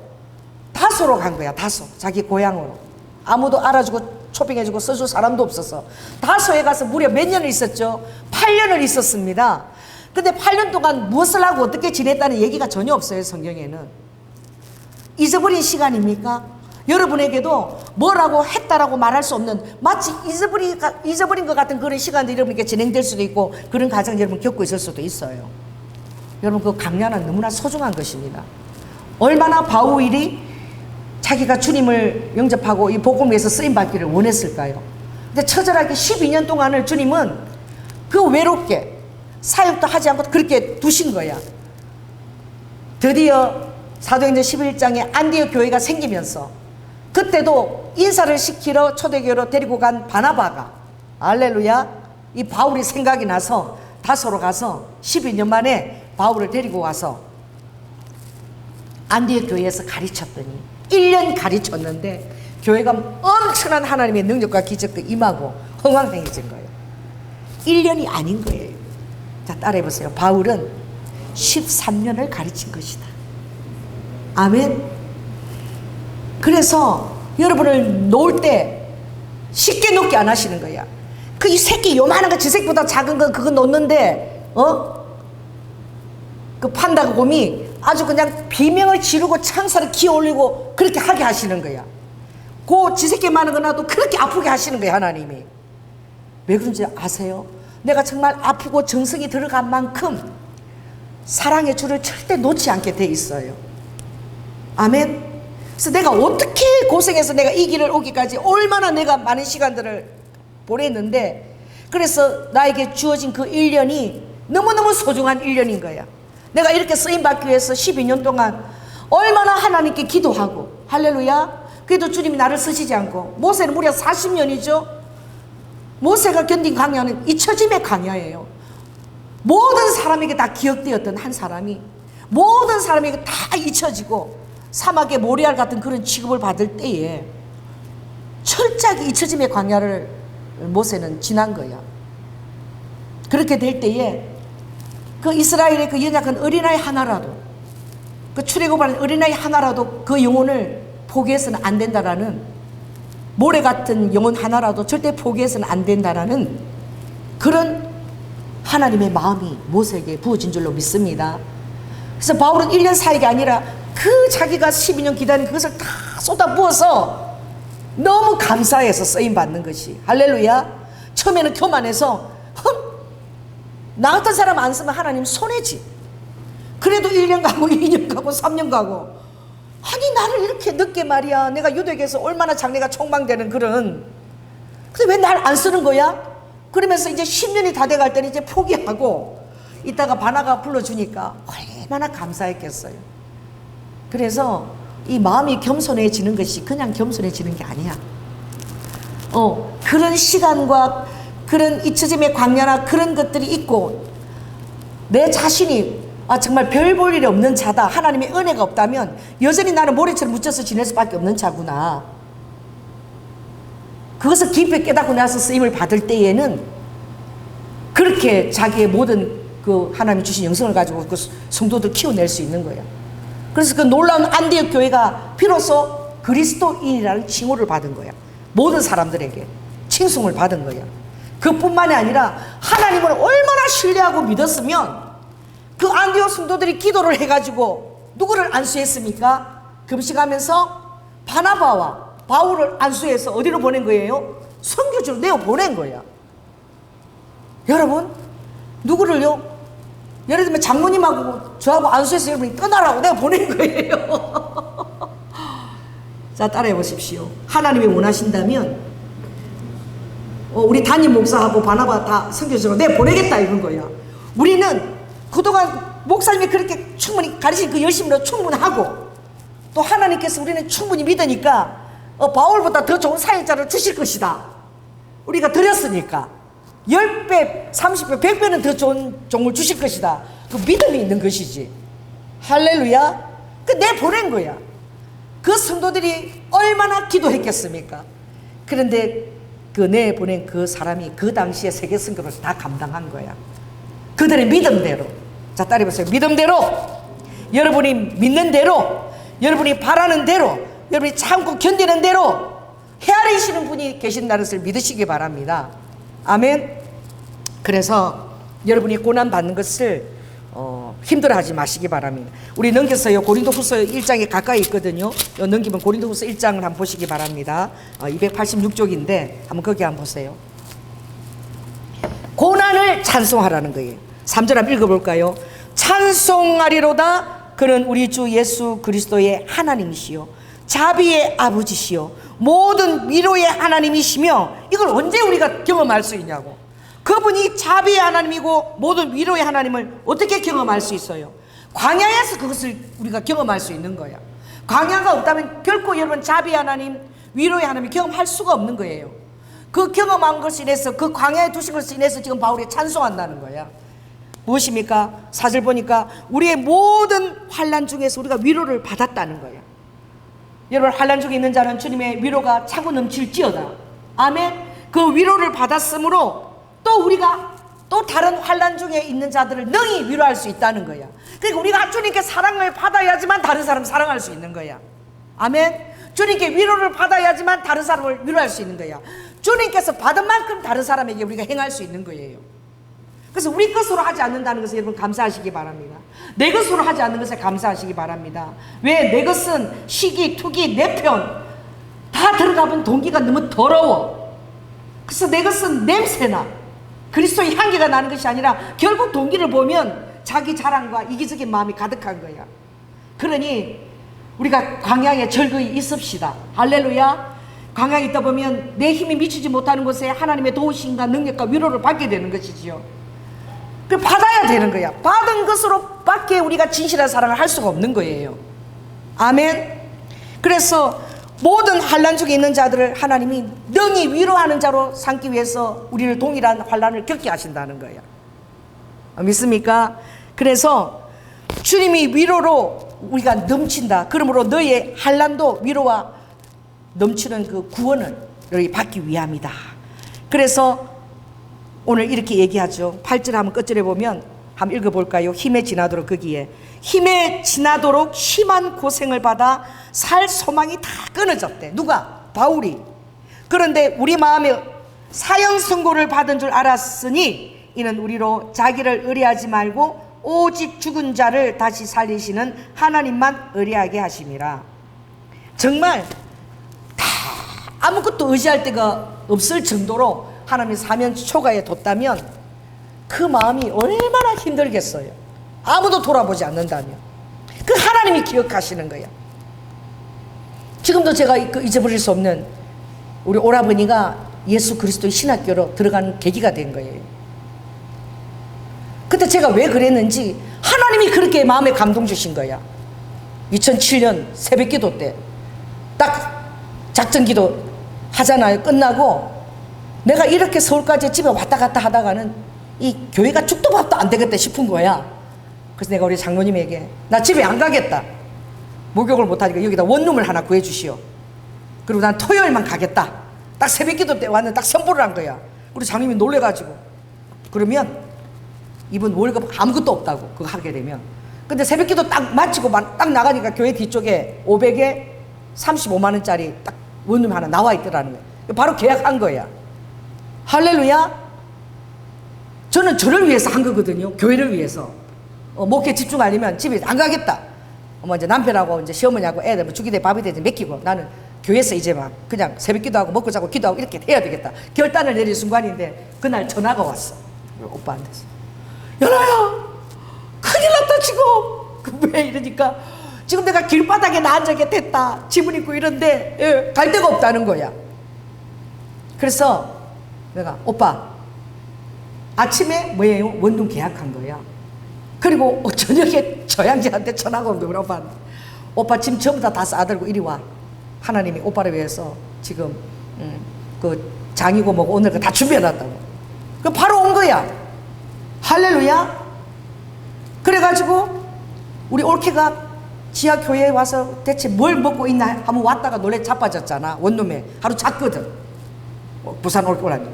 다소로 간 거야. 다소. 자기 고향으로. 아무도 알아주고 초빙해주고 써줄 사람도 없어서 다소에 가서 무려 몇 년을 있었죠? 8년을 있었습니다. 근데 8년 동안 무엇을 하고 어떻게 지냈다는 얘기가 전혀 없어요, 성경에는. 잊어버린 시간입니까? 여러분에게도 뭐라고 했다라고 말할 수 없는, 마치 잊어버린 것 같은 그런 시간들이 여러분에게 진행될 수도 있고, 그런 과정 여러분 겪고 있을 수도 있어요. 여러분, 그 강야는 너무나 소중한 것입니다. 얼마나 바울이 자기가 주님을 영접하고 이 복음을 위해서 쓰임받기를 원했을까요? 근데 처절하게 12년 동안을 주님은 그 외롭게 사역도 하지 않고 그렇게 두신 거야. 드디어 사도행전 11장에 안디옥 교회가 생기면서, 그때도 인사를 시키러 초대교회로 데리고 간 바나바가, 할렐루야, 이 바울이 생각이 나서 다소로 가서 12년 만에 바울을 데리고 와서 안디옥 교회에서 가르쳤더니 1년 가르쳤는데 교회가 엄청난 하나님의 능력과 기적과 임하고 흥왕행해진 거예요. 1년이 아닌 거예요. 자, 따라해보세요. 바울은 13년을 가르친 것이다. 아멘. 그래서 여러분을 놓을 때 쉽게 놓게 안 하시는 거야. 그 이 새끼 요만한 거, 지 새끼보다 작은 거 그거 놓는데 그 판다고 곰이 아주 그냥 비명을 지르고 창사를 기어 올리고 그렇게 하게 하시는 거야. 그 지 새끼 많은 거 놔도 그렇게 아프게 하시는 거야, 하나님이. 왜 그런지 아세요? 내가 정말 아프고 정성이 들어간 만큼 사랑의 줄을 절대 놓지 않게 돼 있어요. 아멘. 그래서 내가 어떻게 고생해서 내가 이 길을 오기까지 얼마나 내가 많은 시간들을 보냈는데, 그래서 나에게 주어진 그 1년이 너무너무 소중한 1년인 거야. 내가 이렇게 쓰임받기 위해서 12년 동안 얼마나 하나님께 기도하고, 할렐루야, 그래도 주님이 나를 쓰시지 않고. 모세는 무려 40년이죠 모세가 견딘 광야는 잊혀짐의 광야예요. 모든 사람에게 다 기억되었던 한 사람이 모든 사람에게 다 잊혀지고 사막의 모리알 같은 그런 취급을 받을 때에 철저하게 잊혀짐의 광야를 모세는 지난 거야. 그렇게 될 때에 그 이스라엘의 그 연약한 어린아이 하나라도, 그 출애굽하는 어린아이 하나라도 그 영혼을 포기해서는 안 된다라는, 모래 같은 영혼 하나라도 절대 포기해서는 안 된다라는 그런 하나님의 마음이 모세에게 부어진 줄로 믿습니다. 그래서 바울은 1년 사역이 아니라 그 자기가 12년 기다린 그것을 다 쏟아부어서 너무 감사해서 쓰임받는 것이, 할렐루야. 처음에는 교만해서 나 같은 사람 안 쓰면 하나님 손해지. 그래도 1년 가고 2년 가고 3년 가고, 아니 나를 이렇게 늦게 말이야, 내가 유대교에서 얼마나 장래가 촉망되는 그런, 근데 왜 날 안 쓰는 거야? 그러면서 이제 10년이 다 돼갈 때는 이제 포기하고, 이따가 바나가 불러주니까 얼마나 감사했겠어요. 그래서 이 마음이 겸손해지는 것이 그냥 겸손해지는 게 아니야. 그런 시간과 그런 잊혀짐의 광야나 그런 것들이 있고, 내 자신이 정말 별 볼 일이 없는 자다, 하나님의 은혜가 없다면 여전히 나는 모래처럼 묻혀서 지낼 수밖에 없는 자구나, 그것을 깊이 깨닫고 나서 쓰임을 받을 때에는 그렇게 자기의 모든 그 하나님이 주신 영성을 가지고 그 성도들 키워낼 수 있는 거예요. 그래서 그 놀라운 안디옥 교회가 비로소 그리스도인이라는 칭호를 받은 거야. 모든 사람들에게 칭송을 받은 거야. 그뿐만이 아니라 하나님을 얼마나 신뢰하고 믿었으면 그 안디옥 성도들이 기도를 해가지고 누구를 안수했습니까? 금식하면서 바나바와 바울을 안수해서 어디로 보낸 거예요? 선교지로 내어 보낸 거야. 여러분, 누구를요? 예를 들면 장모님하고 저하고 안수해서 여러분이 떠나라고 내가 보낸 거예요. 자, 따라해 보십시오. 하나님이 원하신다면 우리 담임 목사하고 바나바 다 선교지로 내가 보내겠다 이런 거야. 우리는 그동안 목사님이 그렇게 충분히 가르친 그 열심으로 충분하고, 또 하나님께서 우리는 충분히 믿으니까 바울보다 더 좋은 사역자를 주실 것이다. 우리가 드렸으니까 10배, 30배, 100배는 더 좋은 종을 주실 것이다. 그 믿음이 있는 것이지. 할렐루야. 그 내 보낸 거야. 그 성도들이 얼마나 기도했겠습니까? 그런데 그 내 보낸 그 사람이 그 당시에 세계 선교를 다 감당한 거야. 그들의 믿음대로. 자, 따라해보세요. 믿음대로, 여러분이 믿는 대로, 여러분이 바라는 대로, 여러분이 참고 견디는 대로 헤아리시는 분이 계신다는 것을 믿으시기 바랍니다. 아멘. 그래서 여러분이 고난 받는 것을 힘들어하지 마시기 바랍니다. 우리 넘겨서요 고린도후서 1장에 가까이 있거든요. 넘기면 고린도후서 1장을 한번 보시기 바랍니다. 286쪽인데 한번 거기 한번 보세요. 고난을 찬송하라는 거예요. 3절 한번 읽어볼까요? 찬송하리로다. 그는 우리 주 예수 그리스도의 하나님이시요 자비의 아버지시요 모든 위로의 하나님이시며, 이걸 언제 우리가 경험할 수 있냐고. 그분이 자비의 하나님이고 모든 위로의 하나님을 어떻게 경험할 수 있어요? 광야에서 그것을 우리가 경험할 수 있는 거야. 광야가 없다면 결코 여러분 자비의 하나님, 위로의 하나님을 경험할 수가 없는 거예요. 그 경험한 것을 인해서, 그 광야에 두신 것을 인해서 지금 바울이 찬송한다는 거야. 무엇입니까? 4절 보니까 우리의 모든 환난 중에서 우리가 위로를 받았다는 거야. 여러분, 환난 중에 있는 자는 주님의 위로가 차고 넘칠지어다. 아멘. 그 위로를 받았으므로 또 우리가 또 다른 환난 중에 있는 자들을 능히 위로할 수 있다는 거야. 그러니까 우리가 주님께 사랑을 받아야지만 다른 사람을 사랑할 수 있는 거야. 아멘. 주님께 위로를 받아야지만 다른 사람을 위로할 수 있는 거야. 주님께서 받은 만큼 다른 사람에게 우리가 행할 수 있는 거예요. 그래서 우리 것으로 하지 않는다는 것을 여러분 감사하시기 바랍니다. 내 것으로 하지 않는 것에 감사하시기 바랍니다. 왜? 내 것은 시기, 투기, 내 편 다 들어가본 동기가 너무 더러워. 그래서 내 것은 냄새나 그리스도의 향기가 나는 것이 아니라 결국 동기를 보면 자기 자랑과 이기적인 마음이 가득한 거야. 그러니 우리가 광야에 절거히 있읍시다. 할렐루야. 광야에 있다 보면 내 힘이 미치지 못하는 곳에 하나님의 도우심과 능력과 위로를 받게 되는 것이지요. 그 받아야 되는 거야. 받은 것으로 밖에 우리가 진실한 사랑을 할 수가 없는 거예요. 아멘. 그래서 모든 환난 중에 있는 자들을 하나님이 능히 위로하는 자로 삼기 위해서 우리를 동일한 환난을 겪게 하신다는 거예요. 믿습니까? 그래서 주님이 위로로 우리가 넘친다. 그러므로 너의 환난도 위로와 넘치는 그 구원을 너희 받기 위함이다. 그래서 오늘 이렇게 얘기하죠. 8절 한번 끝절에 보면 한번 읽어볼까요? 힘에 지나도록, 거기에 힘에 지나도록 심한 고생을 받아 살 소망이 다 끊어졌대. 누가? 바울이. 그런데 우리 마음에 사형 선고를 받은 줄 알았으니 이는 우리로 자기를 의뢰하지 말고 오직 죽은 자를 다시 살리시는 하나님만 의뢰하게 하심이라. 정말 다 아무것도 의지할 데가 없을 정도로 하나님의 사면 초가에 뒀다면 그 마음이 얼마나 힘들겠어요. 아무도 돌아보지 않는다면. 그 하나님이 기억하시는 거야. 지금도 제가 잊어버릴 수 없는 우리 오라버니가 예수 그리스도의 신학교로 들어가는 계기가 된 거예요. 그때 제가 왜 그랬는지 하나님이 그렇게 마음에 감동 주신 거야. 2007년 새벽 기도 때 딱 작전 기도 하잖아요. 끝나고 내가 이렇게 서울까지 집에 왔다 갔다 하다가는 이 교회가 죽도 밥도 안 되겠다 싶은 거야. 그래서 내가 우리 장로님에게 나 집에 안 가겠다. 목욕을 못하니까 여기다 원룸을 하나 구해주시오. 그리고 난 토요일만 가겠다. 딱 새벽 기도 때 왔는데 딱 선포를 한 거야. 우리 장로님이 놀래가지고 그러면 이분 월급 아무것도 없다고 그거 하게 되면. 근데 새벽 기도 딱 마치고 딱 나가니까 교회 뒤쪽에 500에 35만 원짜리 딱 원룸 하나 나와 있더라는 거야. 바로 계약한 거야. 할렐루야. 저는 저를 위해서 한 거거든요. 교회를 위해서. 목회 집중 아니면 집에 안 가겠다. 이제 남편하고 이제 시어머니하고 애들 뭐 죽이 돼 밥이 되지 맡기고 나는 교회에서 이제 막 그냥 새벽 기도하고 먹고 자고 기도하고 이렇게 해야 되겠다. 결단을 내릴 순간인데 그날 전화가 왔어. 오빠한테서. 연아야 큰일 났다 지금. 왜 이러니까 지금 내가 길바닥에 나 앉아게 됐다. 지문 있고 이런데 갈 데가 없다는 거야. 그래서 내가 오빠 아침에 뭐예요? 원룸 계약한 거야. 그리고 저녁에 저 양지한테 전화가 온 거야. 오빠 짐 전부 다 싸들고 이리 와. 하나님이 오빠를 위해서 지금 그 장이고 뭐고 오늘 다 준비해놨다고. 그 바로 온 거야. 할렐루야. 그래가지고 우리 올케가 지하교회에 와서 대체 뭘 먹고 있나 한번 왔다가 놀래 자빠졌잖아. 원룸에 하루 잤거든. 부산 올케 오라니.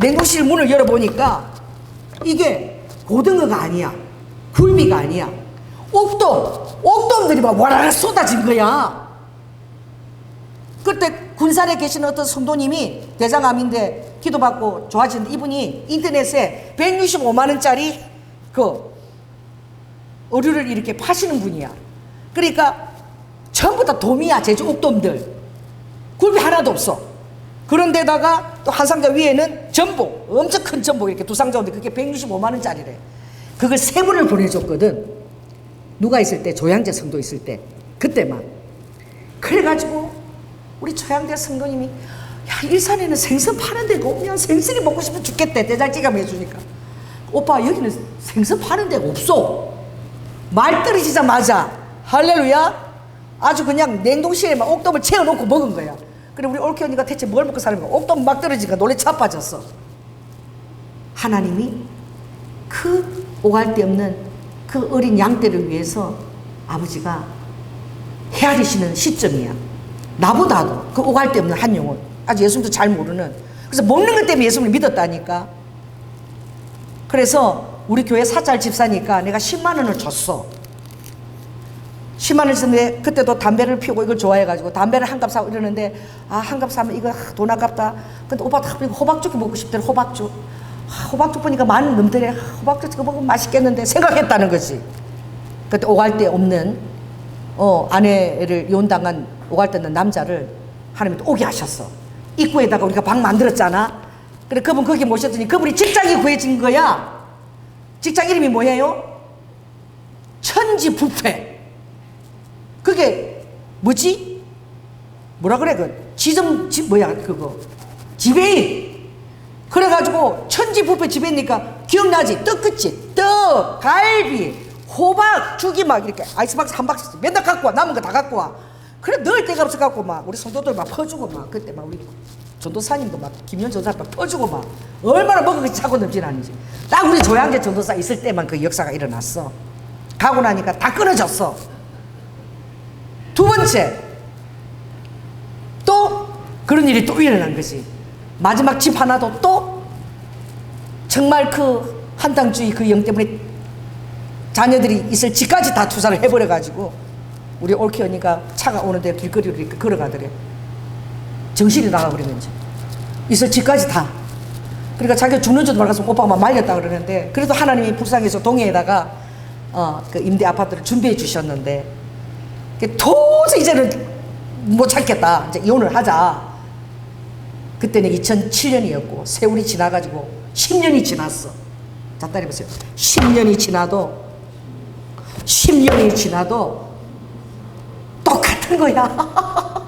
냉동실 문을 열어보니까 이게 고등어가 아니야. 굴비가 아니야. 옥돔들이 막 와라라 쏟아진 거야. 그때 군산에 계신 어떤 성도님이 대장암인데 기도받고 좋아지는데 이분이 인터넷에 165만 원짜리 그 의류를 이렇게 파시는 분이야. 그러니까 전부 다 돔이야. 제주 옥돔들. 굴비 하나도 없어. 그런데다가 또 한 상자 위에는 전복, 엄청 큰 전복 이렇게 두 상자인데 그게 165만 원짜리래. 그걸 세 분을 보내줬거든. 누가 있을 때? 조양재 성도 있을 때. 그때만. 그래가지고 우리 조양재 성도님이 야, 일산에는 생선 파는 데가 없냐? 생선이 먹고 싶어 죽겠대. 대장찌가 해주니까. 오빠 여기는 생선 파는 데가 없어. 말 떨어지자마자 할렐루야 아주 그냥 냉동실에 막 옥돔을 채워놓고 먹은 거야. 그래 우리 올케 언니가 대체 뭘 먹고 사는 거야. 옥돔 막 떨어지니까 놀래 자빠졌어. 하나님이 그 오갈 데 없는 그 어린 양떼를 위해서 아버지가 헤아리시는 시점이야. 나보다도 그 오갈 데 없는 한 영혼, 아직 예수님도 잘 모르는. 그래서 먹는 것 때문에 예수님을 믿었다니까. 그래서 우리 교회 사찰 집사니까 내가 10만 원을 줬어. 10만 원을 썼는데 그때도 담배를 피우고 이걸 좋아해가지고 담배를 한 갑 사고 이러는데 아, 한 갑 사면 이거 돈 아깝다. 근데 오빠 호박죽이 먹고 싶더래. 호박죽. 호박죽 보니까 만 원 넘더래. 호박죽 저거 먹으면 맛있겠는데 생각했다는 거지. 그때 오갈 데 없는 아내를 이혼당한 오갈 데 없는 남자를 하나님이 또 오게 하셨어. 입구에다가 우리가 방 만들었잖아. 그래 그분 거기 모셨더니 그분이 직장이 구해진 거야. 직장 이름이 뭐예요? 천지 뷔페. 그게 뭐지? 뭐라 그래? 그 뭐야 그거 지배인. 그래가지고 천지 뷔페 지배니까 기억나지? 떡 그치? 떡, 갈비, 호박, 죽이 막 이렇게 아이스박스 한 박스 맨날 갖고 와. 남은 거 다 갖고 와. 그래 넣을 데가 없어갖고 막 우리 성도들 막 퍼주고 막 그때 막 우리 전도사님도 막 김현 전도사 막 퍼주고 막 얼마나 먹은 것이 차고 넘치나는지. 딱 우리 조양재 전도사 있을 때만 그 역사가 일어났어. 가고 나니까 다 끊어졌어. 두 번째 또 그런 일이 또 일어난 거지. 마지막 집 하나도 또 정말 그 한당주의 그 영 때문에 자녀들이 있을 집까지 다 투사를 해버려가지고 우리 올케 언니가 차가 오는데 길거리로 이렇게 걸어가더래. 정신이 나가버리는지 있을 집까지 다. 그러니까 자기가 죽는 줄도 몰라서 오빠가 막 말렸다 그러는데 그래도 하나님이 불쌍해서 동해에다가 그 임대 아파트를 준비해 주셨는데 도저히 이제는 못 참겠다. 이제 이혼을 하자. 그때는 2007년이었고 세월이 지나가지고 10년이 지났어. 자, 따라해보세요. 10년이 지나도 똑같은 거야.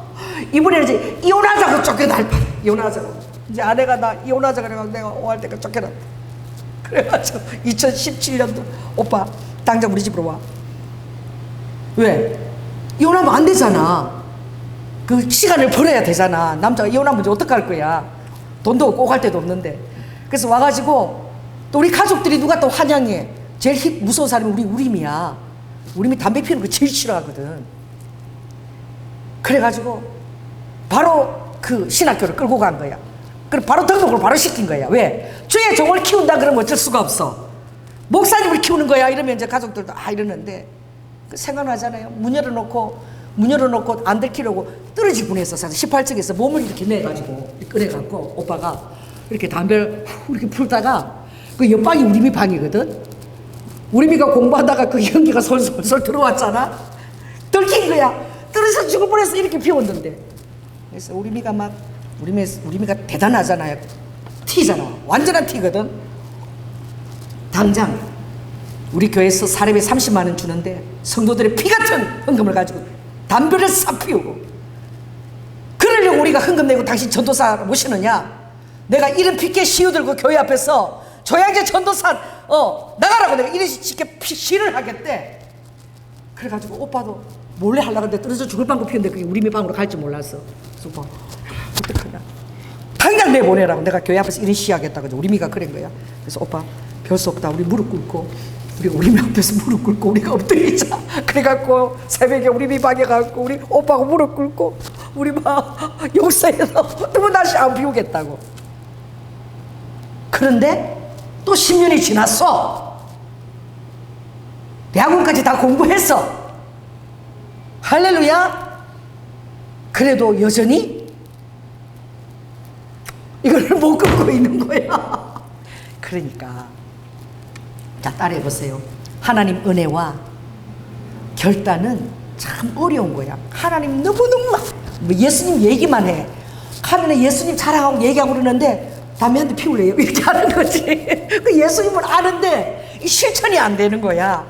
이번에는 이제 이혼하자고 쫓겨날 뻔. 이혼하자고. 이제 아내가 나 이혼하자 그래가지고 내가 오할 때가 쫓겨났다. 그래가지고 2017년도 오빠 당장 우리 집으로 와. 왜? 이혼하면 안 되잖아. 그 시간을 벌어야 되잖아. 남자가 이혼하면 이제 어떡할 거야. 돈도 없고 갈 데도 없는데. 그래서 와가지고 또 우리 가족들이 누가 또 환영해. 제일 무서운 사람이 우리 우림이야. 우림이 담배 피우는 거 제일 싫어하거든. 그래가지고 바로 그 신학교를 끌고 간 거야. 그럼 바로 등록을 바로 시킨 거야. 왜? 주의 종을 키운다 그러면 어쩔 수가 없어. 목사님을 키우는 거야 이러면 이제 가족들도 이러는데 생각나잖아요. 문 열어놓고 안 들키려고 떨어질 뻔했어. 18층에서 몸을 이렇게 내가지고 꺼내갖고 오빠가 이렇게 담배를 이렇게 풀다가 그 옆방이 우리미 방이거든. 우리미가 공부하다가 그 연기가 솔솔 들어왔잖아. 들킨 거야. 떨어져 죽을 뻔해서 이렇게 피웠는데. 그래서 우리미가 대단하잖아요. 티잖아. 완전한 티거든. 당장 우리 교회에서 사례비 30만 원 주는데 성도들의 피 같은 헌금을 가지고 담배를 싹 피우고. 그러려고 우리가 헌금 내고 당신 전도사 모시느냐? 내가 이런 피켓 씌우들고 교회 앞에서 조양재 전도사 나가라고 내가 이런 식의 시를 하겠대. 그래가지고 오빠도 몰래 하려고 했는데 떨어져 죽을 방법 피웠는데 그게 우리 미 방으로 갈 줄 몰랐어. 그래서 오빠 어떡하냐? 당장 내보내라고 내가 교회 앞에서 이런 시 하겠다고 우리 미가 그런 거야. 그래서 오빠 별 수 없다. 우리 무릎 꿇고 우리가 우리 미 앞에서 무릎 꿇고 우리가 엎드리자. 그래갖고 새벽에 우리 미 방에 가고 우리 오빠가 무릎 꿇고 우리 막 용서해서 두 번 다시 안 피우겠다고. 그런데 또 10년이 지났어. 대학원까지 다 공부했어. 할렐루야. 그래도 여전히 이걸 못 끊고 있는 거야. 그러니까 자, 따라해 보세요. 하나님 은혜와 결단은 참 어려운 거야. 하나님 너무너무 뭐 예수님 얘기만 해. 하면은 예수님 자랑하고 얘기하고 그러는데 담배 한 대 피울래요? 이렇게 하는 거지. 그 예수님을 아는데 실천이 안 되는 거야.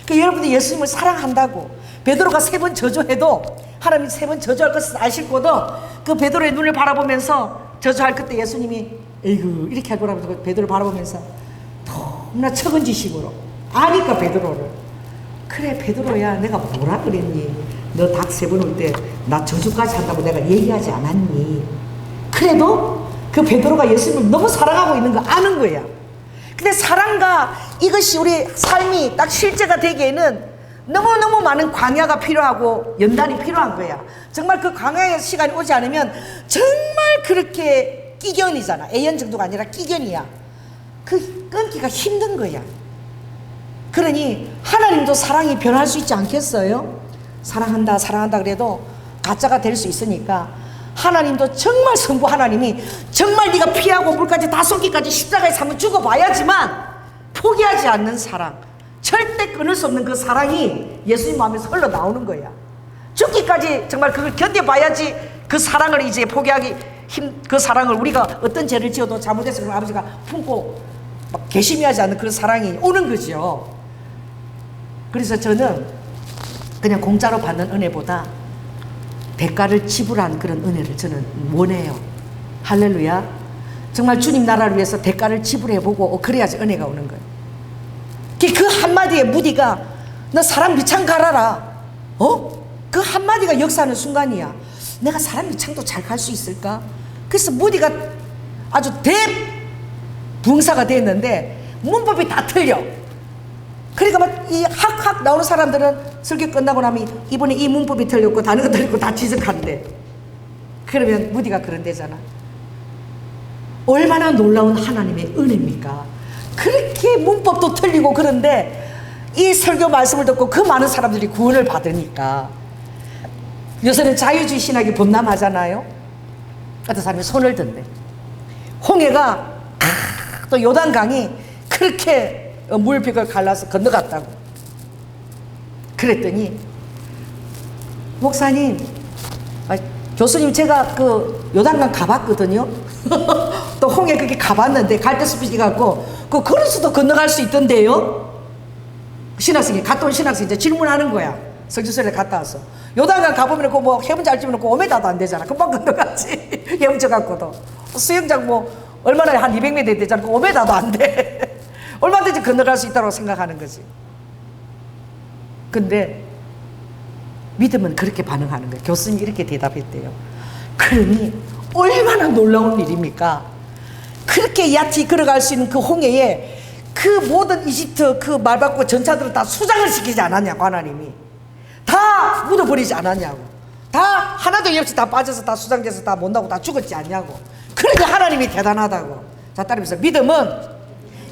그 여러분들 예수님을 사랑한다고 베드로가 3번 저주해도 하나님 3번 저주할 것을 아실고도 그 베드로의 눈을 바라보면서 저주할 그때 예수님이 에이구 이렇게 할 거라고 베드로를 바라보면서 너무나 척은지심으로 아니까 베드로를 그래 베드로야 내가 뭐라 그랬니? 너 닭 3번 올 때 나 저주까지 한다고 내가 얘기하지 않았니? 그래도 그 베드로가 예수님을 너무 사랑하고 있는 거 아는 거야. 근데 사랑과 이것이 우리 삶이 딱 실제가 되기에는 너무너무 많은 광야가 필요하고 연단이 필요한 거야. 정말 그 광야의 시간이 오지 않으면 정말 그렇게 끼견이잖아. 애연 정도가 아니라 끼견이야. 그 끊기가 힘든 거야. 그러니 하나님도 사랑이 변할 수 있지 않겠어요? 사랑한다 사랑한다 그래도 가짜가 될 수 있으니까 하나님도 정말 성부 하나님이 정말 네가 피하고 물까지 다 쏟기까지 십자가에서 한번 죽어봐야지만 포기하지 않는 사랑, 절대 끊을 수 없는 그 사랑이 예수님 마음에서 흘러나오는 거야. 죽기까지 정말 그걸 견뎌봐야지 그 사랑을 이제 포기하기 그 사랑을 우리가 어떤 죄를 지어도 잘못해서 그 아버지가 품고 막 괘씸해하지 않는 그런 사랑이 오는 거죠. 그래서 저는 그냥 공짜로 받는 은혜보다 대가를 지불한 그런 은혜를 저는 원해요. 할렐루야. 정말 주님 나라를 위해서 대가를 지불해보고 그래야지 은혜가 오는 거예요. 그 한마디에 무디가 너 사람 밑창 갈아라. 그 한마디가 역사하는 순간이야. 내가 사람 밑창도 잘 갈 수 있을까? 그래서 무디가 아주 대붕사가 됐는데 문법이 다 틀려. 그러니까 막 이 학학 나오는 사람들은 설교 끝나고 나면 이번에 이 문법이 틀렸고 다른 거 틀렸고 다 지적한대. 그러면 무디가 그런 데잖아. 얼마나 놀라운 하나님의 은혜입니까? 그렇게 문법도 틀리고 그런데 이 설교 말씀을 듣고 그 많은 사람들이 구원을 받으니까. 요새는 자유주의 신학이 범람하잖아요. 어떤 사람이 손을 든대. 홍해가 또 요단강이 그렇게 물벽을 갈라서 건너갔다고. 그랬더니 목사님, 교수님 제가 그 요단강 가봤거든요. 또 홍해 그렇게 가봤는데 갈대숲이 갖고 그 걸어서도 건너갈 수 있던데요. 신학생이 갔다 온 신학생이 이제 질문하는 거야. 석주설에 갔다 왔어. 요단강 가보면 그 뭐 해문자 알지면 그 5m도 안 되잖아. 금방 건너가지. 해문자 갖고도 수영장 뭐 얼마나 한 200m 되잖아. 그 5m도 안 돼. 얼마든지 건너갈 수 있다고 생각하는 거지. 근데 믿음은 그렇게 반응하는 거예요. 교수님이 이렇게 대답했대요. 그러니 얼마나 놀라운 일입니까? 그렇게 얕이 걸어갈 수 있는 그 홍해에 그 모든 이집트 그 말바꾸고 전차들을 다 수장을 시키지 않았냐고. 하나님이 다 묻어버리지 않았냐고. 다 하나도 없이 다 빠져서 다 수장돼서 다 못 나고 다 죽었지 않냐고. 그러니까 하나님이 대단하다고. 자, 따라해서 믿음은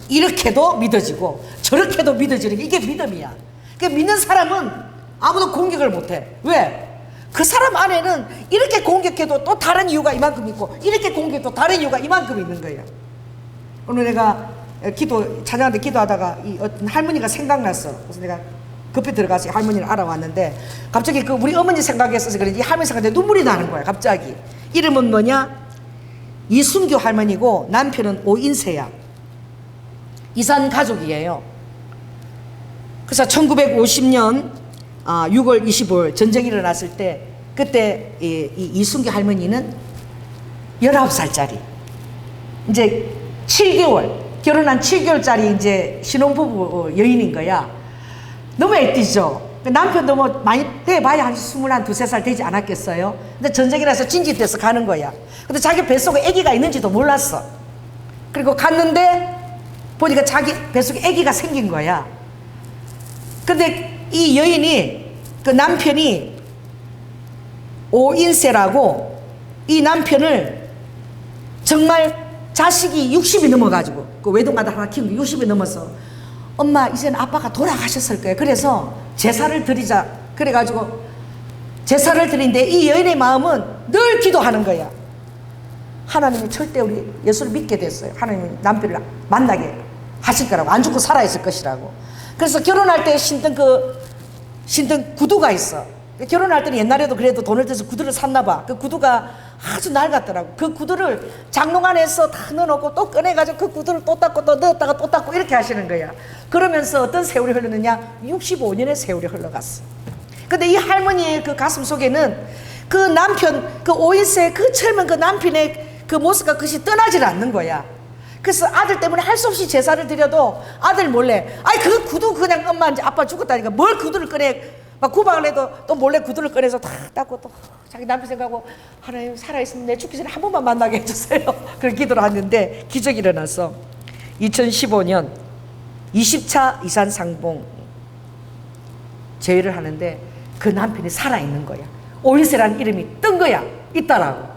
이렇게도 믿어지고 저렇게도 믿어지는 게 이게 믿음이야. 그 믿는 사람은 아무도 공격을 못해. 왜? 그 사람 안에는 이렇게 공격해도 또 다른 이유가 이만큼 있고 이렇게 공격해도 다른 이유가 이만큼 있는 거예요. 오늘 내가 찬양한테 기도하다가 이 어떤 할머니가 생각났어. 그래서 내가 급히 들어가서 할머니를 알아왔는데 갑자기 그 우리 어머니 생각했어서 그런지 이 할머니 생각에 눈물이 나는 거야. 갑자기. 이름은 뭐냐? 이순교 할머니고 남편은 오인세야. 이산 가족이에요. 그래서 1950년 6월 25일 전쟁이 일어났을 때 그때 이순교 할머니는 19살짜리 이제 7개월 결혼한 7개월짜리 이제 신혼부부 여인인 거야. 너무 애띠죠. 남편도 뭐 많이 돼봐야 한 21, 23살 되지 않았겠어요. 근데 전쟁이라서 진짓돼서 가는 거야. 근데 자기 뱃속에 아기가 있는지도 몰랐어. 그리고 갔는데 보니까 자기 뱃속에 아기가 생긴 거야. 근데 이 여인이 그 남편이 오인세라고 이 남편을 정말 자식이 60이 넘어가지고 그 외동아들 하나 키우고 60이 넘어서 엄마 이제는 아빠가 돌아가셨을 거예요. 그래서 제사를 드리자. 그래가지고 제사를 드리는데 이 여인의 마음은 늘 기도하는 거야. 하나님이 절대 우리 예수를 믿게 됐어요. 하나님이 남편을 만나게 하실 거라고. 안 죽고 살아있을 것이라고. 그래서 결혼할 때 신던 구두가 있어. 결혼할 때는 옛날에도 그래도 돈을 들여서 구두를 샀나 봐. 그 구두가 아주 낡았더라고. 그 구두를 장롱 안에서 다 넣어놓고 또 꺼내가지고 그 구두를 또 닦고 또 넣었다가 또 닦고 이렇게 하시는 거야. 그러면서 어떤 세월이 흐르느냐? 65년의 세월이 흘러갔어. 근데 이 할머니의 그 가슴 속에는 그 남편, 그 5인세 그 젊은 그 남편의 그 모습과 그것이 떠나질 않는 거야. 그래서 아들 때문에 할 수 없이 제사를 드려도 아들 몰래, 아이 그 구두 그냥 엄마 이제 아빠 죽었다니까 뭘 구두를 꺼내, 막 구박을 해도 또 몰래 구두를 꺼내서 다 닦고 또 자기 남편 생각하고, 하나님 살아있으면 내 죽기 전에 한 번만 만나게 해주세요. 그런 기도를 하는데 기적이 일어났어. 2015년 20차 이산 상봉 제의를 하는데 그 남편이 살아있는 거야. 오인세라는 이름이 뜬 거야. 있다라고.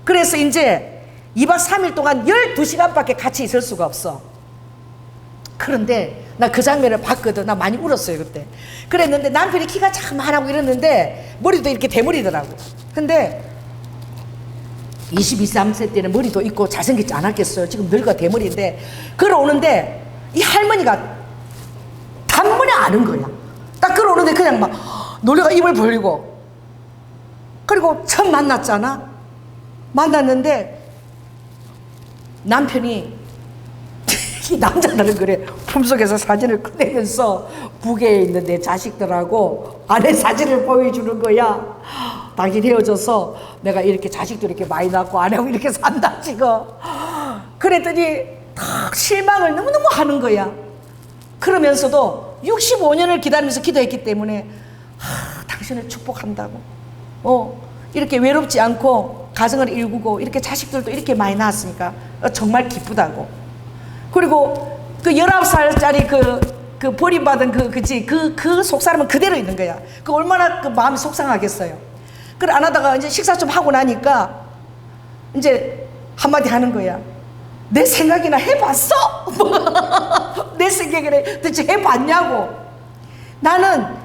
그래서 이제 2박 3일 동안 12시간밖에 같이 있을 수가 없어. 그런데 나 그 장면을 봤거든. 나 많이 울었어요 그때. 그랬는데 남편이 키가 자그만하고 이랬는데 머리도 이렇게 대머리더라고. 근데 23세 때는 머리도 있고 잘생기지 않았겠어요. 지금 늙어 대머리인데 걸어오는데 이 할머니가 단번에 아는 거야. 딱 걸어오는데 그냥 막 놀래가 입을 벌리고. 그리고 처음 만났잖아. 만났는데 남편이 이 남자들은 그래, 품속에서 사진을 꺼내면서 부계에 있는 내 자식들하고 아내 사진을 보여주는 거야. 당신 헤어져서 내가 이렇게 자식도 이렇게 많이 낳고 아내하고 이렇게 산다 지금. 그랬더니 딱 실망을 너무너무 하는 거야. 그러면서도 65년을 기다리면서 기도했기 때문에 당신을 축복한다고. 이렇게 외롭지 않고 가정을 일구고 이렇게 자식들도 이렇게 많이 낳았으니까 정말 기쁘다고. 그리고 그 19살짜리 그 버림받은 그 속사람은 그대로 있는 거야. 그 얼마나 그 마음이 속상하겠어요. 그래 안 하다가 이제 식사 좀 하고 나니까 이제 한마디 하는 거야. 내 생각이나 해봤어? 내 생각이나 대체 해봤냐고. 나는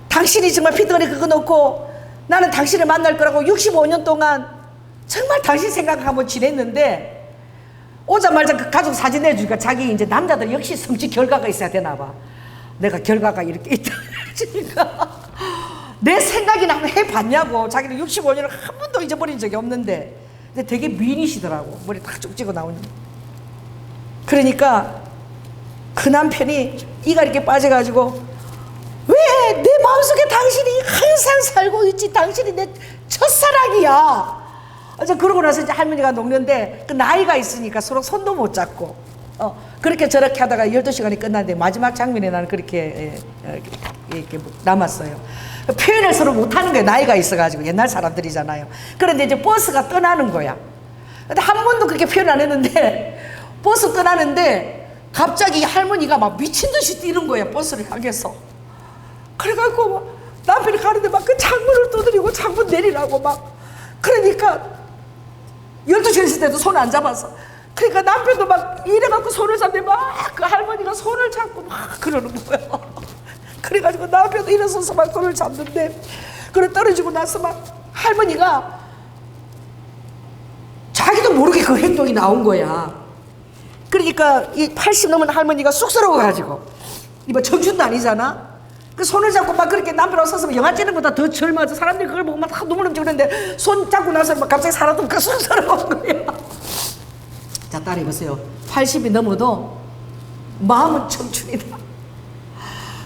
당신이 정말 피덩어리 그거 놓고 나는 당신을 만날 거라고 65년 동안 정말 당신 생각하고 지냈는데 오자마자 그 가족 사진 내주니까 자기 이제 남자들 역시 성취 결과가 있어야 되나 봐. 내가 결과가 이렇게 있다 그러니까 내 생각이나 한번 해봤냐고. 자기는 65년을 한 번도 잊어버린 적이 없는데. 근데 되게 미인이시더라고. 머리 딱 쭉 나오는. 그러니까 그 남편이 이가 이렇게 빠져가지고 왜 내 마음속에 당신이 항상 살고 있지. 당신이 내 첫사랑이야. 그러고 나서 이제 할머니가 녹는데 그 나이가 있으니까 서로 손도 못 잡고 그렇게 저렇게 하다가 12시간이 끝났는데 마지막 장면에 나는 그렇게 이렇게 남았어요. 표현을 서로 못하는 거예요. 나이가 있어가지고. 옛날 사람들이잖아요. 그런데 이제 버스가 떠나는 거야. 근데 한 번도 그렇게 표현 안 했는데 버스 떠나는데 갑자기 할머니가 막 미친 듯이 뛰는 거야. 버스를 향해서. 그래갖고 막 남편이 가는데 막 그 창문을 두드리고 창문 내리라고 막. 그러니까 12시간 있을 때도 손 안 잡아서. 그러니까 남편도 막 이래갖고 손을 잡는데 막 그 할머니가 손을 잡고 막 그러는 거야. 그래가지고 남편도 일어서서 막 손을 잡는데 그래 떨어지고 나서 막 할머니가 자기도 모르게 그 행동이 나온 거야. 그러니까 이 80 넘은 할머니가 쑥스러워가지고 이거 청춘도 아니잖아. 그 손을 잡고 막 그렇게 남편하고 서서 영화 찍는 것보다 더 젊어서 사람들이 그걸 보고 막 눈물 넘치고 그러는데 손 잡고 나서 막 갑자기 사람도 그 쑥스러운 거야. 자, 따라해 보세요. 80이 넘어도 마음은 청춘이다.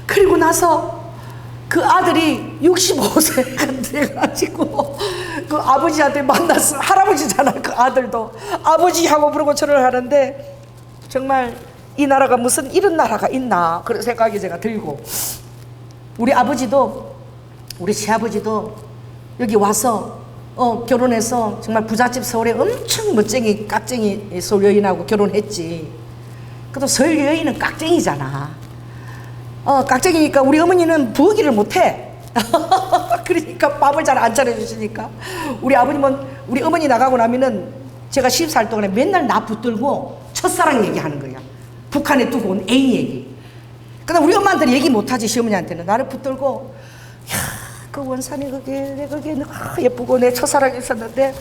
그리고 나서 그 아들이 65세가 돼가지고 그 아버지한테 만났어. 할아버지잖아. 그 아들도 아버지하고 부르고 절을 하는데 정말 이 나라가 무슨 이런 나라가 있나 그런 생각이 제가 들고, 우리 아버지도 우리 시아버지도 여기 와서 결혼해서 정말 부잣집 서울에 엄청 멋쟁이 깍쟁이 서울 여인하고 결혼했지. 그래도 서울 여인은 깍쟁이잖아. 깍쟁이니까 우리 어머니는 부엌일을 못해. 그러니까 밥을 잘 안 차려주시니까 우리 아버님은 우리 어머니 나가고 나면은 제가 10살 동안에 맨날 나 붙들고 첫사랑 얘기하는 거야. 북한에 두고 온 애인 얘기. 근데 우리 엄마한테는 얘기 못하지. 시어머니한테는 나를 붙들고 야, 그 원산이 거기에 예쁘고 내 첫사랑이 있었는데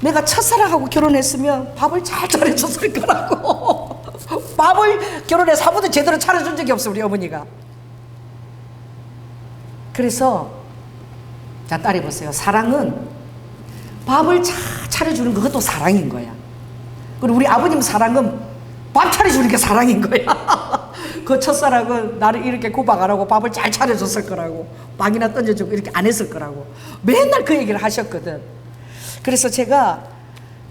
내가 첫사랑하고 결혼했으면 밥을 잘 차려줬을 거라고. 밥을 결혼해서 한 번도 제대로 차려준 적이 없어, 우리 어머니가. 그래서 자, 딸이 보세요. 사랑은 밥을 잘 차려주는 그것도 사랑인 거야. 그리고 우리 아버님 사랑은 밥 차려주는 게 사랑인 거야. 그 첫사랑은 나를 이렇게 구박 안 하고 밥을 잘 차려줬을 거라고, 빵이나 던져주고 이렇게 안 했을 거라고 맨날 그 얘기를 하셨거든. 그래서 제가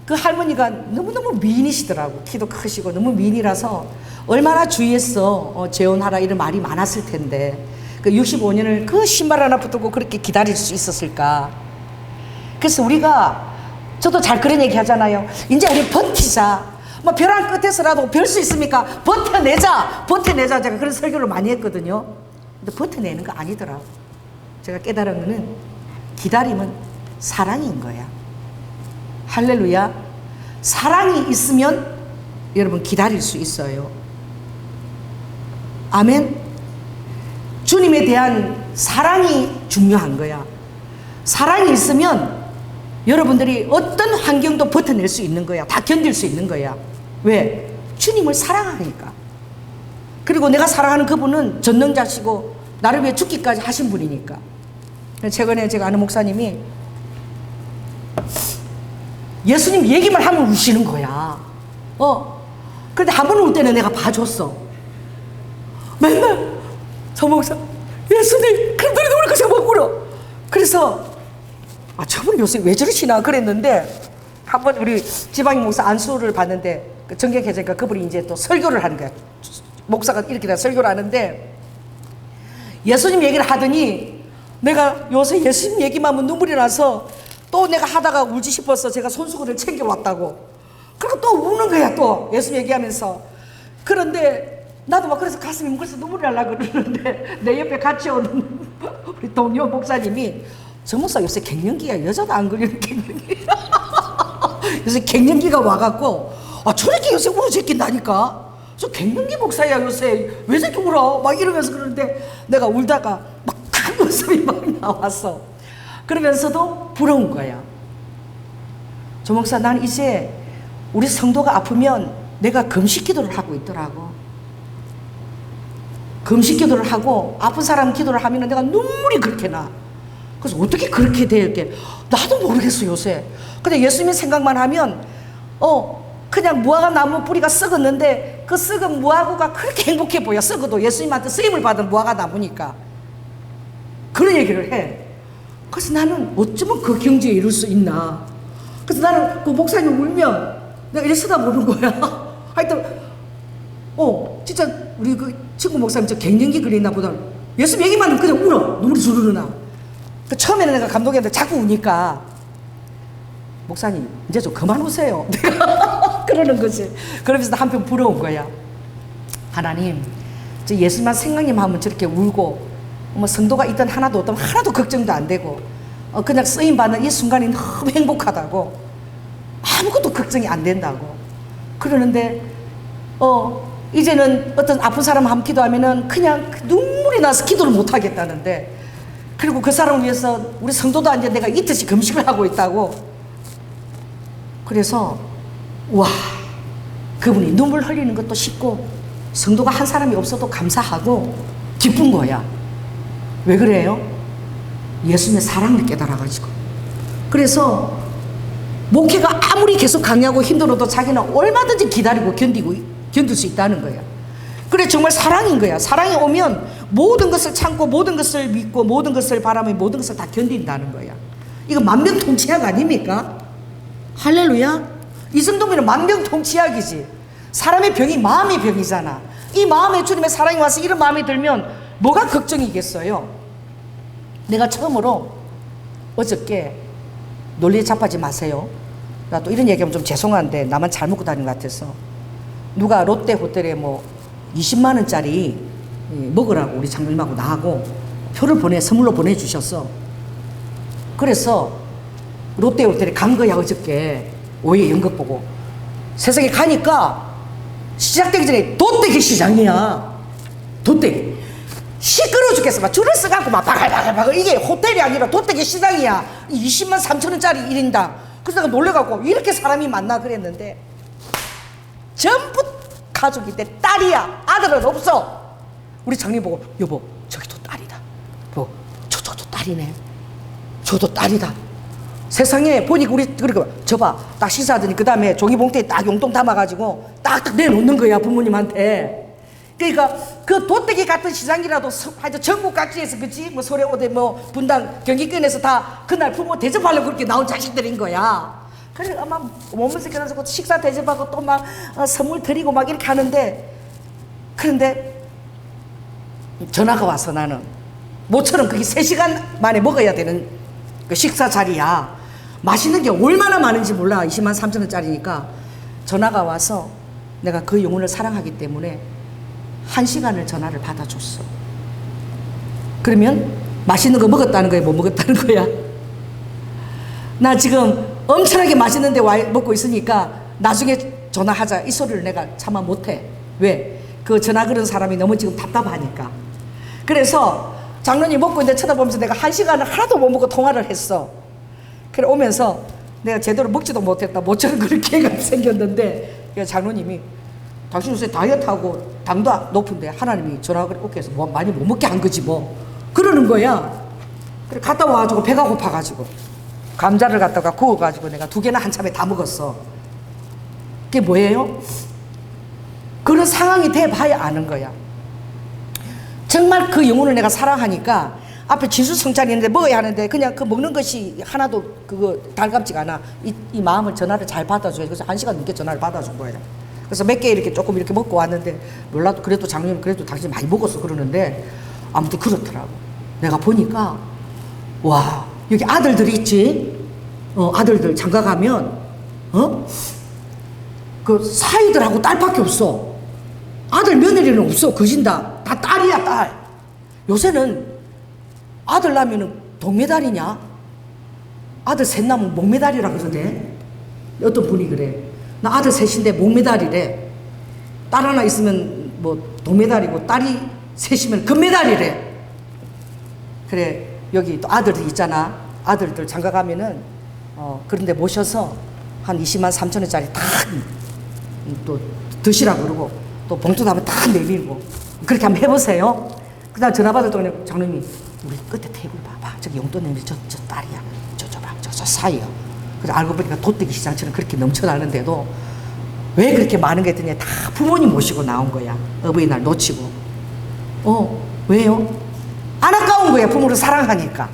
그 할머니가 너무너무 미인이시더라고. 키도 크시고 너무 미인이라서 얼마나 주위에서 재혼하라 이런 말이 많았을 텐데 그 65년을 그 신발 하나 붙들고 그렇게 기다릴 수 있었을까. 그래서 우리가, 저도 잘 그런 얘기 하잖아요. 이제 우리 버티자. 뭐 벼랑 끝에서라도 별 수 있습니까? 버텨내자. 버텨내자. 제가 그런 설교를 많이 했거든요. 근데 버텨내는 거 아니더라. 제가 깨달은 거는 기다림은 사랑인 거야. 할렐루야. 사랑이 있으면 여러분 기다릴 수 있어요. 아멘. 주님에 대한 사랑이 중요한 거야. 사랑이 있으면 여러분들이 어떤 환경도 버텨낼 수 있는 거야. 다 견딜 수 있는 거야. 왜? 주님을 사랑하니까. 그리고 내가 사랑하는 그분은 전능자시고 나를 위해 죽기까지 하신 분이니까. 최근에 제가 아는 목사님이 예수님 얘기만 하면 우시는 거야. 그런데 한 번 울 때는 내가 봐줬어. 맨날 저 목사, 예수님 그런데 왜 그렇게 막 울어. 그래서 저분 요새 왜 저러시나 그랬는데, 한번 우리 지방인 목사 안수를 봤는데 정객회장이니까 그분이 이제 또 설교를 하는 거야. 목사가 이렇게 다 설교를 하는데 예수님 얘기를 하더니 내가 요새 예수님 얘기만 하면 눈물이 나서 또 내가 하다가 울지 싶어서 제가 손수건을 챙겨왔다고. 그리고 또 우는 거야, 또 예수님 얘기하면서. 그런데 나도 막 그래서 가슴이 뭉클해서 눈물이 나려고 그러는데 내 옆에 같이 오는 우리 동료 목사님이, 저 목사 요새 갱년기야. 여자도 안 걸리는 갱년기. 요새 갱년기가 와갖고 저렇게 요새 울어제낀다니까. 저 갱년기 목사야 요새 왜 저렇게 울어 막 이러면서 그러는데 내가 울다가 막 큰 웃음이 막 나왔어. 그러면서도 부러운 거야. 조 목사, 난 이제 우리 성도가 아프면 내가 금식 기도를 하고 있더라고. 금식 기도를 하고 아픈 사람 기도를 하면 내가 눈물이 그렇게 나. 그래서 어떻게 그렇게 될게 나도 모르겠어 요새. 근데 예수님 생각만 하면 그냥 무화과 나무 뿌리가 썩었는데 그 썩은 무화과가 그렇게 행복해 보여. 썩어도 예수님한테 쓰임을 받은 무화과 나무니까. 그런 얘기를 해. 그래서 나는 어쩌면 그 경지에 이룰 수 있나. 그래서 나는 그 목사님 울면 내가 이렇게 쳐다보는 거야. 하여튼 진짜 우리 그 친구 목사님 저 갱년기 걸리나 보다. 예수님 얘기만 하면 그냥 울어. 눈물이 주르르 나. 그 처음에는 내가 감독했는데 자꾸 우니까 목사님 이제 좀 그만 우세요. 그러는 거지. 그러면서 한편 부러운 거야. 하나님, 저 예수님만 생각님 하면 저렇게 울고 뭐 성도가 있든 하나도 없든 하나도 걱정도 안 되고 그냥 쓰임 받는 이 순간이 너무 행복하다고. 아무것도 걱정이 안 된다고. 그러는데 이제는 어떤 아픈 사람 한번 기도하면은 그냥 눈물이 나서 기도를 못 하겠다는데, 그리고 그 사람을 위해서 우리 성도도 이제 내가 이틀씩 금식을 하고 있다고. 그래서 와, 그분이 눈물 흘리는 것도 쉽고 성도가 한 사람이 없어도 감사하고 기쁜 거야. 왜 그래요? 예수님의 사랑을 깨달아가지고. 그래서 목회가 아무리 계속 강요하고 힘들어도 자기는 얼마든지 기다리고 견딜 수 있다는 거야. 그래, 정말 사랑인 거야. 사랑이 오면 모든 것을 참고 모든 것을 믿고 모든 것을 바라며 모든 것을 다 견딘다는 거야. 이거 만병통치약 아닙니까? 할렐루야. 이 정도면 만병통치약이지. 사람의 병이 마음의 병이잖아. 이 마음에 주님의 사랑이 와서 이런 마음이 들면 뭐가 걱정이겠어요. 내가 처음으로 어저께 논리에 잡하지 마세요. 나 또 이런 얘기하면 좀 죄송한데 나만 잘 먹고 다니는 것 같아서, 누가 롯데 호텔에 뭐 20만 원짜리 먹으라고 우리 장로님하고 나하고 표를 선물로 보내주셨어. 그래서 롯데 호텔에 간 거야 어저께. 오후에 연극 보고. 세상에 가니까 시작되기 전에 돗대기 시장이야. 돗대기 시끄러워 죽겠어. 막 줄을 서갖고 막 바글바글 이게 호텔이 아니라 돗대기 시장이야. 20만 3천 원짜리 1인당 그래서 내가 놀래갖고 이렇게 사람이 많나 그랬는데 전부 가족인데 딸이야. 아들은 없어. 우리 장님 보고 여보 저기도 딸이다. 저도 딸이네. 저도 딸이다. 세상에 보니까 우리 그러니까 저봐 딱 식사하더니 그 다음에 종이봉투에 딱 용돈 담아가지고 딱 내놓는 거야 부모님한테. 그러니까 그 도떼기 같은 시장이라도 하여튼 전국 각지에서 그치 뭐 소래오대 뭐 분당 경기권에서 다 그날 부모 대접하려고 그렇게 나온 자식들인 거야. 그래 아마 몸을 새겨가지고 식사 대접하고 또 막 선물 드리고 막 이렇게 하는데 그런데 전화가 와서 나는 모처럼 그게 3시간 만에 먹어야 되는 그 식사 자리야. 맛있는 게 얼마나 많은지 몰라. 20만 3천 원짜리니까 전화가 와서 내가 그 영혼을 사랑하기 때문에 1시간을 전화를 받아줬어. 그러면 맛있는 거 먹었다는 거야 못 먹었다는 거야? 나 지금 엄청나게 맛있는 데 먹고 있으니까 나중에 전화하자 이 소리를 내가 차마 못해. 왜? 그 전화 걸은 사람이 너무 지금 답답하니까. 그래서 장로님 먹고 있는데 쳐다보면서 내가 1시간을 하나도 못 먹고 통화를 했어. 그래 오면서 내가 제대로 먹지도 못했다. 모처럼 그렇게 생겼는데 장로님이 당신 요새 다이어트하고 당도 높은데 하나님이 전화를 오게 해서 뭐 많이 못 먹게 한 거지 뭐 그러는 거야. 그래 갔다 와가지고 배가 고파가지고 감자를 갖다가 구워가지고 내가 2개나 한참에 다 먹었어. 그게 뭐예요? 그런 상황이 돼봐야 아는 거야. 정말 그 영혼을 내가 사랑하니까 앞에 진수성찬이 있는데 먹어야 하는데 그냥 그 먹는 것이 하나도 그거 달갑지가 않아. 이 마음을 전화를 잘 받아줘야. 그래서 1시간 넘게 전화를 받아준 거야. 그래서 몇 개 이렇게 조금 이렇게 먹고 왔는데 몰라도 그래도 장로님 그래도 당신 많이 먹었어 그러는데 아무튼 그렇더라고. 내가 보니까 와 여기 아들들이 있지. 아들들 장가 가면 그 사위들하고 딸밖에 없어. 아들 며느리는 없어. 거진다. 다 딸이야 딸. 요새는 아들 낳으면 동메달이냐? 아들 셋 낳으면 목메달이라 그러대. 어떤 분이 그래. 나 아들 셋인데 목메달이래. 딸 하나 있으면 뭐 동메달이고 딸이 셋이면 금메달이래. 그래 여기 또 아들이 있잖아. 아들들 장가 가면은 그런데 모셔서 한 20만 3천 원짜리 다 또 드시라고 그러고 또 봉투 담아 다 내밀고 그렇게 한번 해보세요. 그 다음 전화 받을 동안에 장로님이 우리 끝에 테이블 봐봐. 저기 용돈 내밀 저 딸이야. 저 사이야. 그래서 알고 보니까 도떼기 시장처럼 그렇게 넘쳐나는데도 왜 그렇게 많은 게 있더니 다 부모님 모시고 나온 거야. 어버이날 놓치고. 왜요? 안 아까운 거야. 부모를 사랑하니까.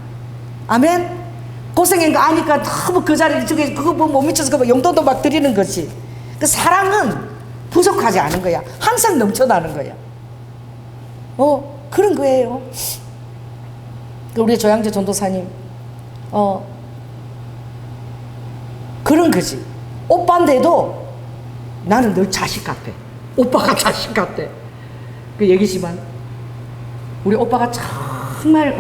아멘? 고생한 거 아니까 너무 그 자리에 저기 그거 뭐 못 미쳐서 그거 용돈도 막 드리는 거지. 그 사랑은 부족하지 않은 거야. 항상 넘쳐나는 거야. 그런 거예요. 우리 조양재 전도사님, 그런 거지. 오빠인데도 나는 늘 자식 같아. 오빠가 자식 같아. 그 얘기지만, 우리 오빠가 정말,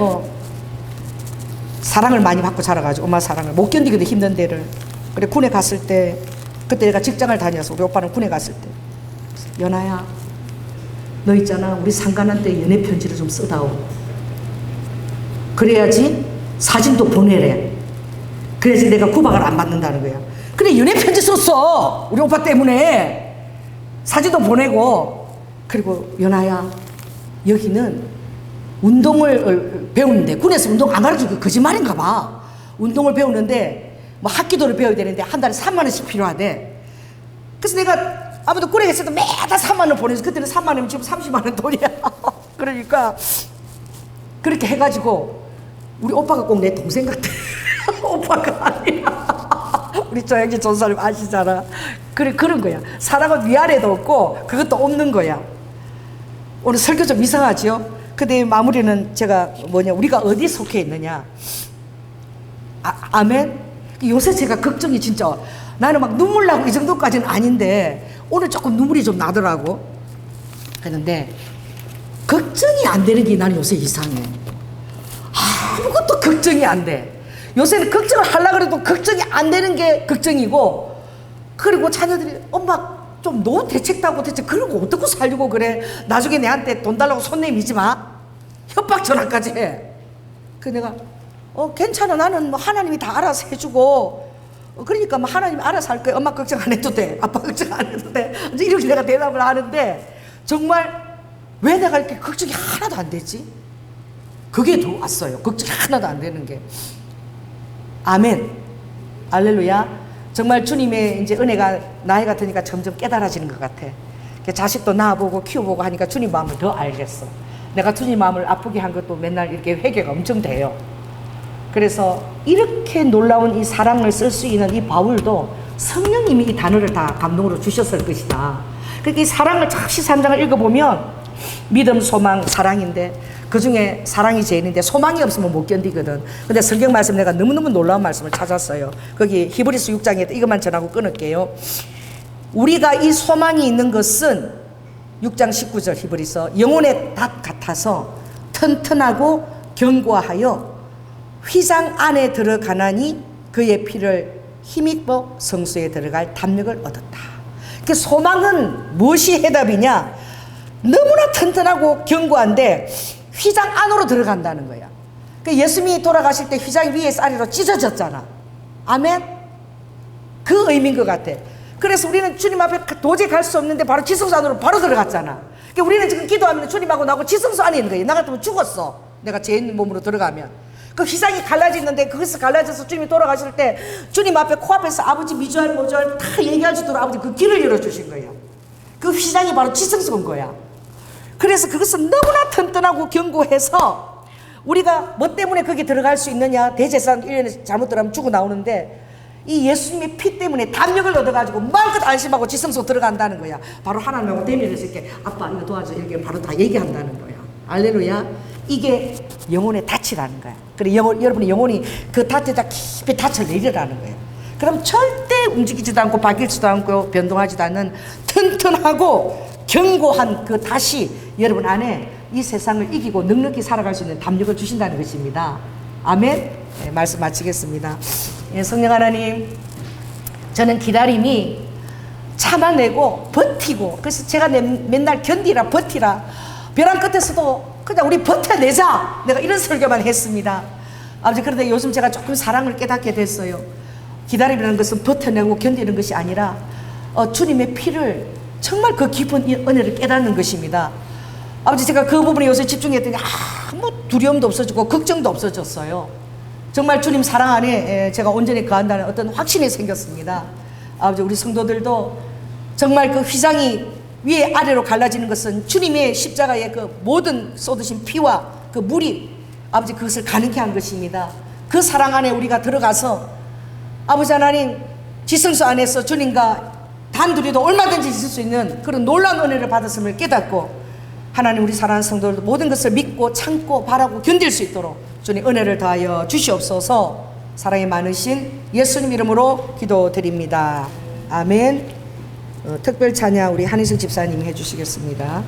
사랑을 많이 받고 자라가지고, 엄마 사랑을 못 견디기도 힘든 데를. 그래, 군에 갔을 때, 그때 내가 직장을 다녀서 우리 오빠는 군에 갔을 때, 연아야, 너 있잖아. 우리 상관한테 연애 편지를 좀 써다오. 그래야지 사진도 보내래. 그래야지 내가 구박을 안 받는다는 거야. 근데 연애 편지 썼어. 우리 오빠 때문에. 사진도 보내고. 그리고 연아야, 여기는 운동을 배우는데 군에서 운동 안 가르쳐주고 거짓말인가 봐. 운동을 배우는데 뭐 학기도를 배워야 되는데 한 달에 3만 원씩 필요하대. 그래서 내가 아무도 군에 있어도 매달 3만 원 보내서 그때는 3만 원이면 지금 30만 원 돈이야. 그러니까 그렇게 해가지고 우리 오빠가 꼭 내 동생 같아. 오빠가 아니야. 우리 조양재 전사님 아시잖아. 그래 그런 거야. 사랑은 위아래도 없고 그것도 없는 거야. 오늘 설교 좀 이상하죠? 근데 마무리는 제가 우리가 어디 속해 있느냐. 아멘? 요새 제가 걱정이 진짜 나는 막 눈물 나고 이 정도까지는 아닌데 오늘 조금 눈물이 좀 나더라고. 그런데 걱정이 안 되는 게 나는 요새 이상해. 아무것도 걱정이 안 돼. 요새는 걱정을 하려고 해도 걱정이 안 되는 게 걱정이고, 그리고 자녀들이 엄마 좀 너 대책다고 대체 그러고 어떻게 살려고 그래. 나중에 내한테 돈 달라고 손 내밀지 마. 협박 전화까지 해. 그 내가 괜찮아. 나는 뭐 하나님이 다 알아서 해주고 그러니까 뭐 하나님 알아서 할 거야. 엄마 걱정 안 해도 돼. 아빠 걱정 안 해도 돼. 이렇게 내가 대답을 하는데 정말 왜 내가 이렇게 걱정이 하나도 안 되지? 그게 더 왔어요. 걱정이 하나도 안 되는 게. 아멘. 할렐루야. 정말 주님의 이제 은혜가 나이가 드니까 점점 깨달아지는 것 같아. 자식도 낳아보고 키워보고 하니까 주님 마음을 더 알겠어. 내가 주님 마음을 아프게 한 것도 맨날 이렇게 회개가 엄청 돼요. 그래서 이렇게 놀라운 이 사랑을 쓸 수 있는 이 바울도 성령님이 이 단어를 다 감동으로 주셨을 것이다. 그렇게 이 사랑을 13장을 읽어보면 믿음, 소망, 사랑인데 그 중에 사랑이 제일인데 소망이 없으면 못 견디거든. 근데 성경 말씀 내가 너무너무 놀라운 말씀을 찾았어요. 거기 히브리서 6장에 이것만 전하고 끊을게요. 우리가 이 소망이 있는 것은 6장 19절 히브리서 영혼의 닷 같아서 튼튼하고 견고하여 휘장 안에 들어가나니 그의 피를 힘입어 성소에 들어갈 담력을 얻었다. 그 소망은 무엇이 해답이냐? 너무나 튼튼하고 견고한데 휘장 안으로 들어간다는 거야. 그 예수님이 돌아가실 때 휘장 위에 쌀이로 찢어졌잖아. 아멘? 그 의미인 것 같아. 그래서 우리는 주님 앞에 도저히 갈 수 없는데 바로 지성소 안으로 바로 들어갔잖아. 그러니까 우리는 지금 기도하면 주님하고 나하고 지성소 안에 있는 거야. 나 같으면 죽었어. 내가 죄인 몸으로 들어가면. 그 휘장이 갈라지는데 그것을 갈라져서 주님이 돌아가실 때 주님 앞에 코앞에서 아버지 미주알 모주알 다 얘기할 수 있도록 아버지 그 길을 열어주신 거예요. 그 휘장이 바로 지성소인 거야. 그래서 그것은 너무나 튼튼하고 견고해서 우리가 뭐 때문에 거기 들어갈 수 있느냐? 대제사장 1년에 잘못 들어가면 죽어 나오는데 이 예수님의 피 때문에 담력을 얻어가지고 마음껏 안심하고 지성소 들어간다는 거야. 바로 하나님하고 대면해서 이렇게 아빠 이거 도와줘 이렇게 바로 다 얘기한다는 거야. 할렐루야. 이게 영혼의 닻이라는 거야. 그래 여러분의 영혼이 그 닻에다 깊이 닻을 내리라는 거야. 그럼 절대 움직이지도 않고 바뀔지도 않고 변동하지도 않는 튼튼하고 견고한 그 닻이 여러분 안에 이 세상을 이기고 넉넉히 살아갈 수 있는 담력을 주신다는 것입니다. 아멘. 네, 말씀 마치겠습니다. 예, 성령 하나님, 저는 기다림이 참아내고 버티고, 그래서 제가 맨날 견디라 버티라 벼랑 끝에서도 그냥 우리 버텨내자, 내가 이런 설교만 했습니다. 아버지, 그런데 요즘 제가 조금 사랑을 깨닫게 됐어요. 기다림이라는 것은 버텨내고 견디는 것이 아니라 주님의 피를 정말 그 깊은 은혜를 깨닫는 것입니다. 아버지, 제가 그 부분에 요새 집중했더니 아무 두려움도 없어지고 걱정도 없어졌어요. 정말 주님 사랑 안에 제가 온전히 거한다는 어떤 확신이 생겼습니다. 아버지, 우리 성도들도 정말 그 휘장이 위에 아래로 갈라지는 것은 주님의 십자가의 그 모든 쏟으신 피와 그 물이 아버지 그것을 가능케 한 것입니다. 그 사랑 안에 우리가 들어가서 아버지 하나님 지성소 안에서 주님과 단둘이도 얼마든지 있을 수 있는 그런 놀라운 은혜를 받았음을 깨닫고 하나님 우리 사랑하는 성도들도 모든 것을 믿고 참고 바라고 견딜 수 있도록 주님 은혜를 더하여 주시옵소서. 사랑이 많으신 예수님 이름으로 기도드립니다. 아멘. 특별 찬양 우리 한희승 집사님이 해주시겠습니다.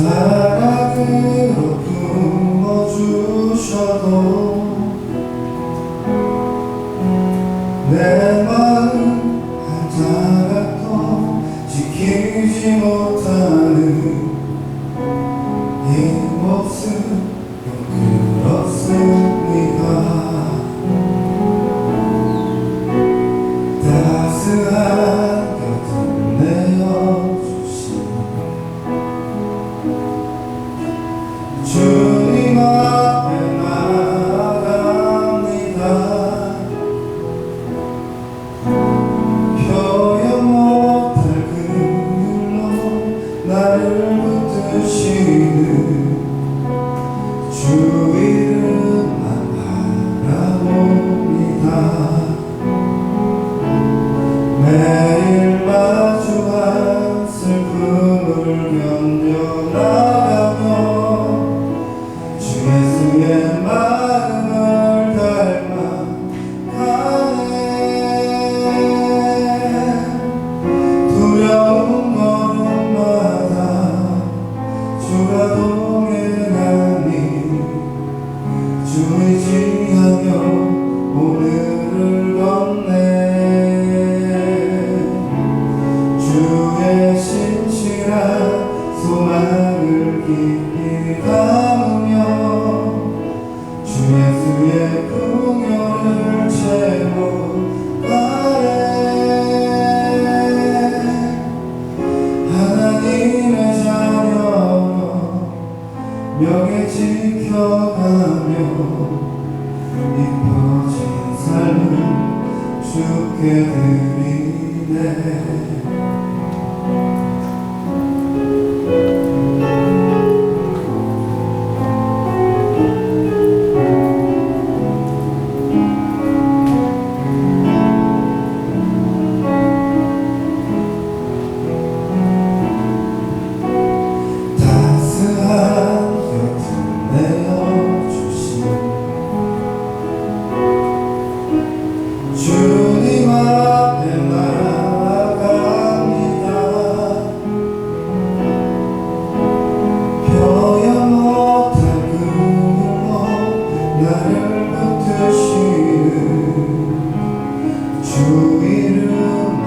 사랑으로 품어주셔도 내 마음 한자락도 지키지 못하는 이 모습 그렇습니다. 따스한 곁을 내어주신 주님 앞에 나아갑니다. 표현 못할 그늘로 나를 붙드시는 주 이름만 바라봅니다. 예수의 마음을 닮아가네. 두려운 걸음마다 주가 동행하니 주 의지하며 오늘을 걷네. 주의 신실한 소망을 깊이 담으며 주 예수의 풍요를 채워 가네. 하나님의 자녀로 명예 지켜가며 이뻐진 삶을 주께 드리네. 따스한 곁을 내어주신 주님 앞에 나아갑니다. 변함없는 그물로 나를 붙드시는 주 이름만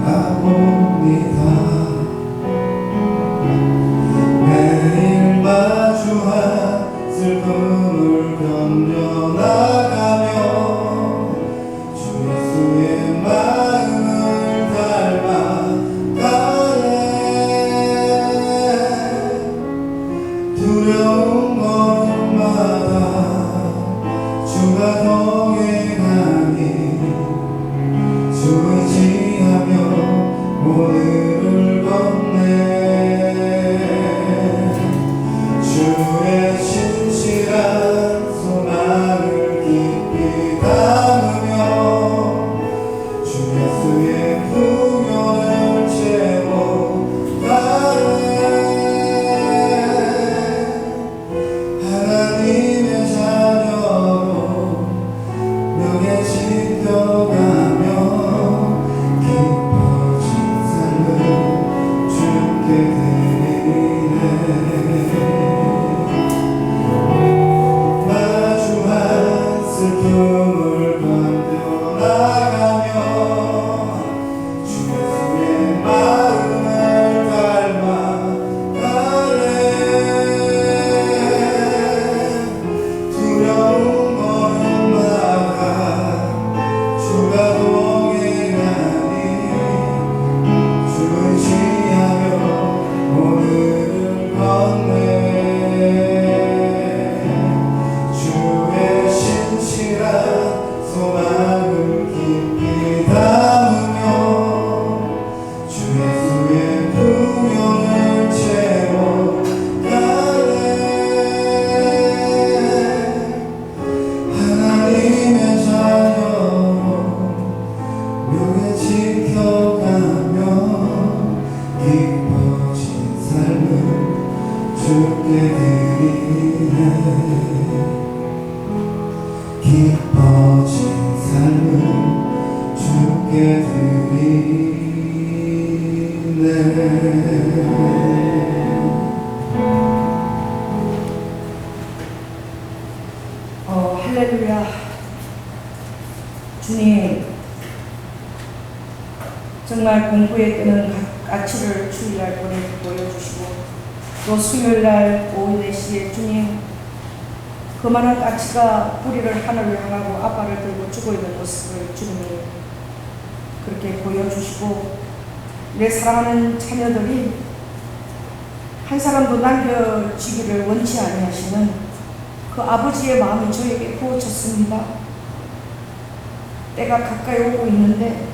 바라봅니다. 매일 마주한 슬픔을 견뎌나가며 주 예수의 마음을 닮아가네. 두려운 걸음마다 주가 동행하니 주 의지하며 오늘을 걷네. 주의 신실한 소망을 깊이 담으며 주 예수의 풍요를 채워 가네. 하나님의 자녀로 명예 지켜가며 기뻐진 삶을 주께 드리네. 마주한 슬픔을 견뎌나가며 주 예수의 마음을 닮아가네. 두려운 걸음마다 주가 동행하니 주 의지하며 오늘을 걷네. 주의 신실한 소망을 깊이 담으며 주 예수의 풍요를 채워 가네. 하나님의 자녀로 명예 지켜가며 기뻐진 삶을 주께 드리네. 기뻐진 삶을 주께 드리네. 할렐루야. 주님, 정말 공부에 뜨는 가치를 주일날 보여주시고 또 수요일날 오후 4시에 주님 그만한 가치가 뿌리를 하늘을 향하고 앞발을 들고 죽어 있는 모습을 주님이 그렇게 보여주시고 내 사랑하는 자녀들이 한 사람도 남겨지기를 원치 아니하시는 그 아버지의 마음이 저에게 부어졌습니다. 때가 가까이 오고 있는데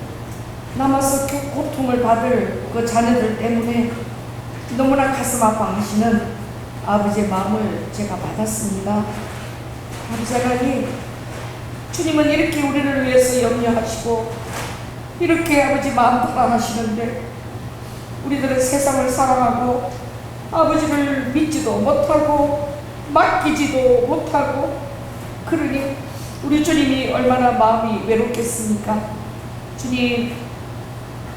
남아서 고통을 받을 그 자녀들 때문에 너무나 가슴 아파하시는 아버지의 마음을 제가 받았습니다. 아버지 하나님, 주님은 이렇게 우리를 위해서 염려하시고 이렇게 아버지 마음 바라하시는데 우리들은 세상을 사랑하고 아버지를 믿지도 못하고 맡기지도 못하고, 그러니 우리 주님이 얼마나 마음이 외롭겠습니까? 주님,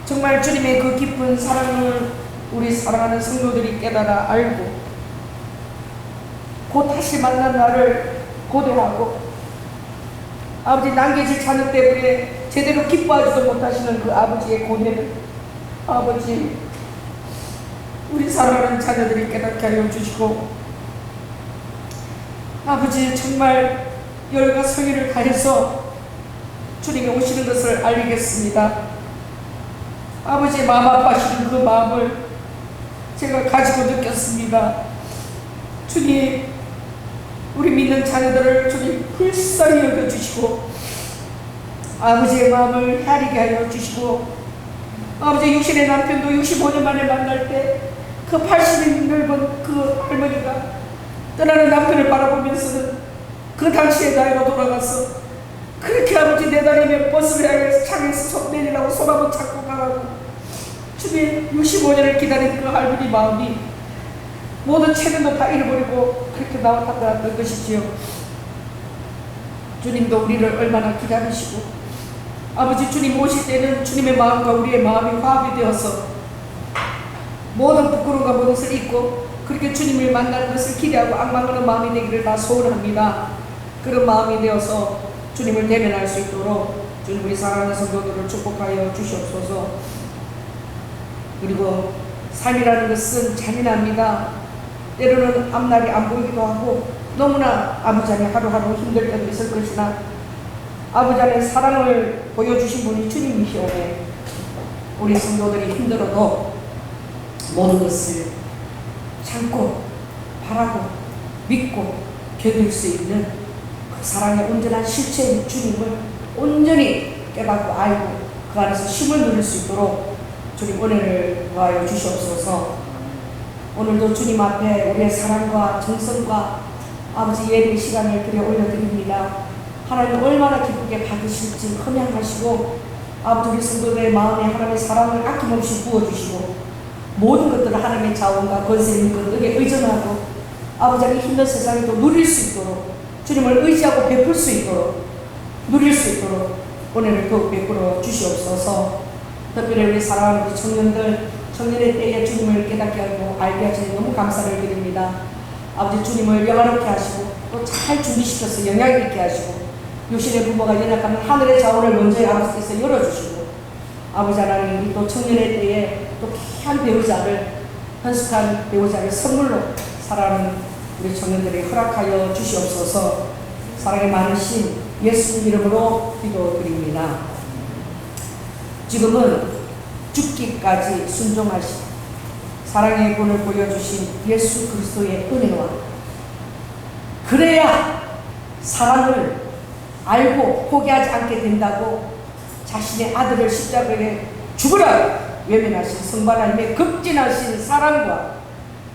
정말 주님의 그 깊은 사랑을 우리 사랑하는 성도들이 깨달아 알고 곧 다시 만난 날을 고대하고, 아버지 남겨진 자녀 때문에 제대로 기뻐하지도 못하시는 그 아버지의 고뇌를 아버지 우리 사랑하는 자녀들이 깨닫게 하여 주시고, 아버지 정말 열과 성의를 다해서 주님이 오시는 것을 알리겠습니다. 아버지의 마음 아파하시는 그 마음을 제가 가지고 느꼈습니다. 주님, 우리 믿는 자녀들을 주님 불쌍히 여겨주시고 아버지의 마음을 헤아리게 하여 주시고, 아버지 육신의 남편도 65년 만에 만날 때 그 80인 넓은 그 할머니가 떠나는 남편을 바라보면서는 그 당시의 나이로 돌아가서 그렇게 아버지 내다리며 버스를 향해서 창에서 손 내리라고 손 한번 잡고 가라고, 주님 65년을 기다린 그 할머니 마음이 모든 체면도 다 잃어버리고 그렇게 나왔던 것이지요. 주님도 우리를 얼마나 기다리시고, 아버지 주님 오실 때는 주님의 마음과 우리의 마음이 화합이 되어서 모든 부끄러움과 모든 것을 잊고 그렇게 주님을 만나는 것을 기대하고 악망하는 마음이 되기를 다 소원합니다. 그런 마음이 되어서 주님을 대면할 수 있도록 주님 우리 사랑하는 성도들을 축복하여 주시옵소서. 그리고 삶이라는 것은 잔인합니다. 때로는 앞날이 안 보이기도 하고 너무나 아버지 안에 하루하루 힘들 때도 있을 것이나 아버지 안에 사랑을 보여주신 분이 주님이시오매 우리 성도들이 힘들어도 모든 것을 참고 바라고 믿고 견딜 수 있는 그 사랑의 온전한 실체인 주님을 온전히 깨닫고 알고 그 안에서 힘을 누릴 수 있도록 주님 은혜를 더하여 주시옵소서. 오늘도 주님 앞에 우리의 사랑과 정성과 아버지 예배 시간을 드려 올려드립니다. 하나님 얼마나 기쁘게 받으실지 흠양하시고 아버지 우리 성도들의 마음에 하나님의 사랑을 아낌없이 부어주시고 모든 것들을 하나님의 자원과 권세 있는 것들에 의존하고 아버지 안에 힘든 세상에도 누릴 수 있도록 주님을 의지하고 베풀 수 있도록 누릴 수 있도록 은혜를 더욱 베풀어 주시옵소서. 특별히 우리 사랑하는 우리 청년들 청년의 때에 주님을 깨닫게 하고 알게 하시니 너무 감사를 드립니다. 아버지 주님을 영화롭게 하시고 또 잘 준비시켜서 영향 있게 하시고 육신의 부모가 연약하면 하늘의 자원을 먼저 아버지께서 열어주시고 아버지 하나님 우리 또 청년의 때에 또 귀한 배우자를 현숙한 배우자를 선물로 사랑하는 우리 청년들이 허락하여 주시옵소서. 사랑이 많으신 예수님 이름으로 기도드립니다. 지금은 죽기까지 순종하신 사랑의 본을 보여주신 예수 그리스도의 은혜와 그래야 사랑을 알고 포기하지 않게 된다고 자신의 아들을 십자가에 죽으라 외면하신 성부 하나님의 극진하신 사랑과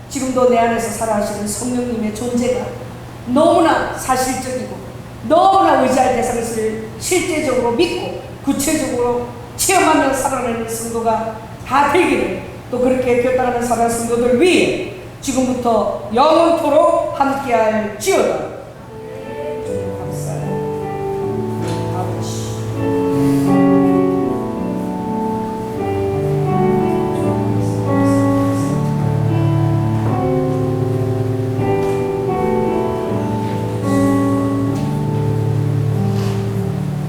지금도 내 안에서 살아하시는 성령님의 존재가 너무나 사실적이고 너무나 의지할 대상을 실제적으로 믿고 구체적으로 체험하며 살아내는 성도가 다 되기를 또 그렇게 결단하는 사랑하는 성도들 위해 지금부터 영원토록 함께할 지어다.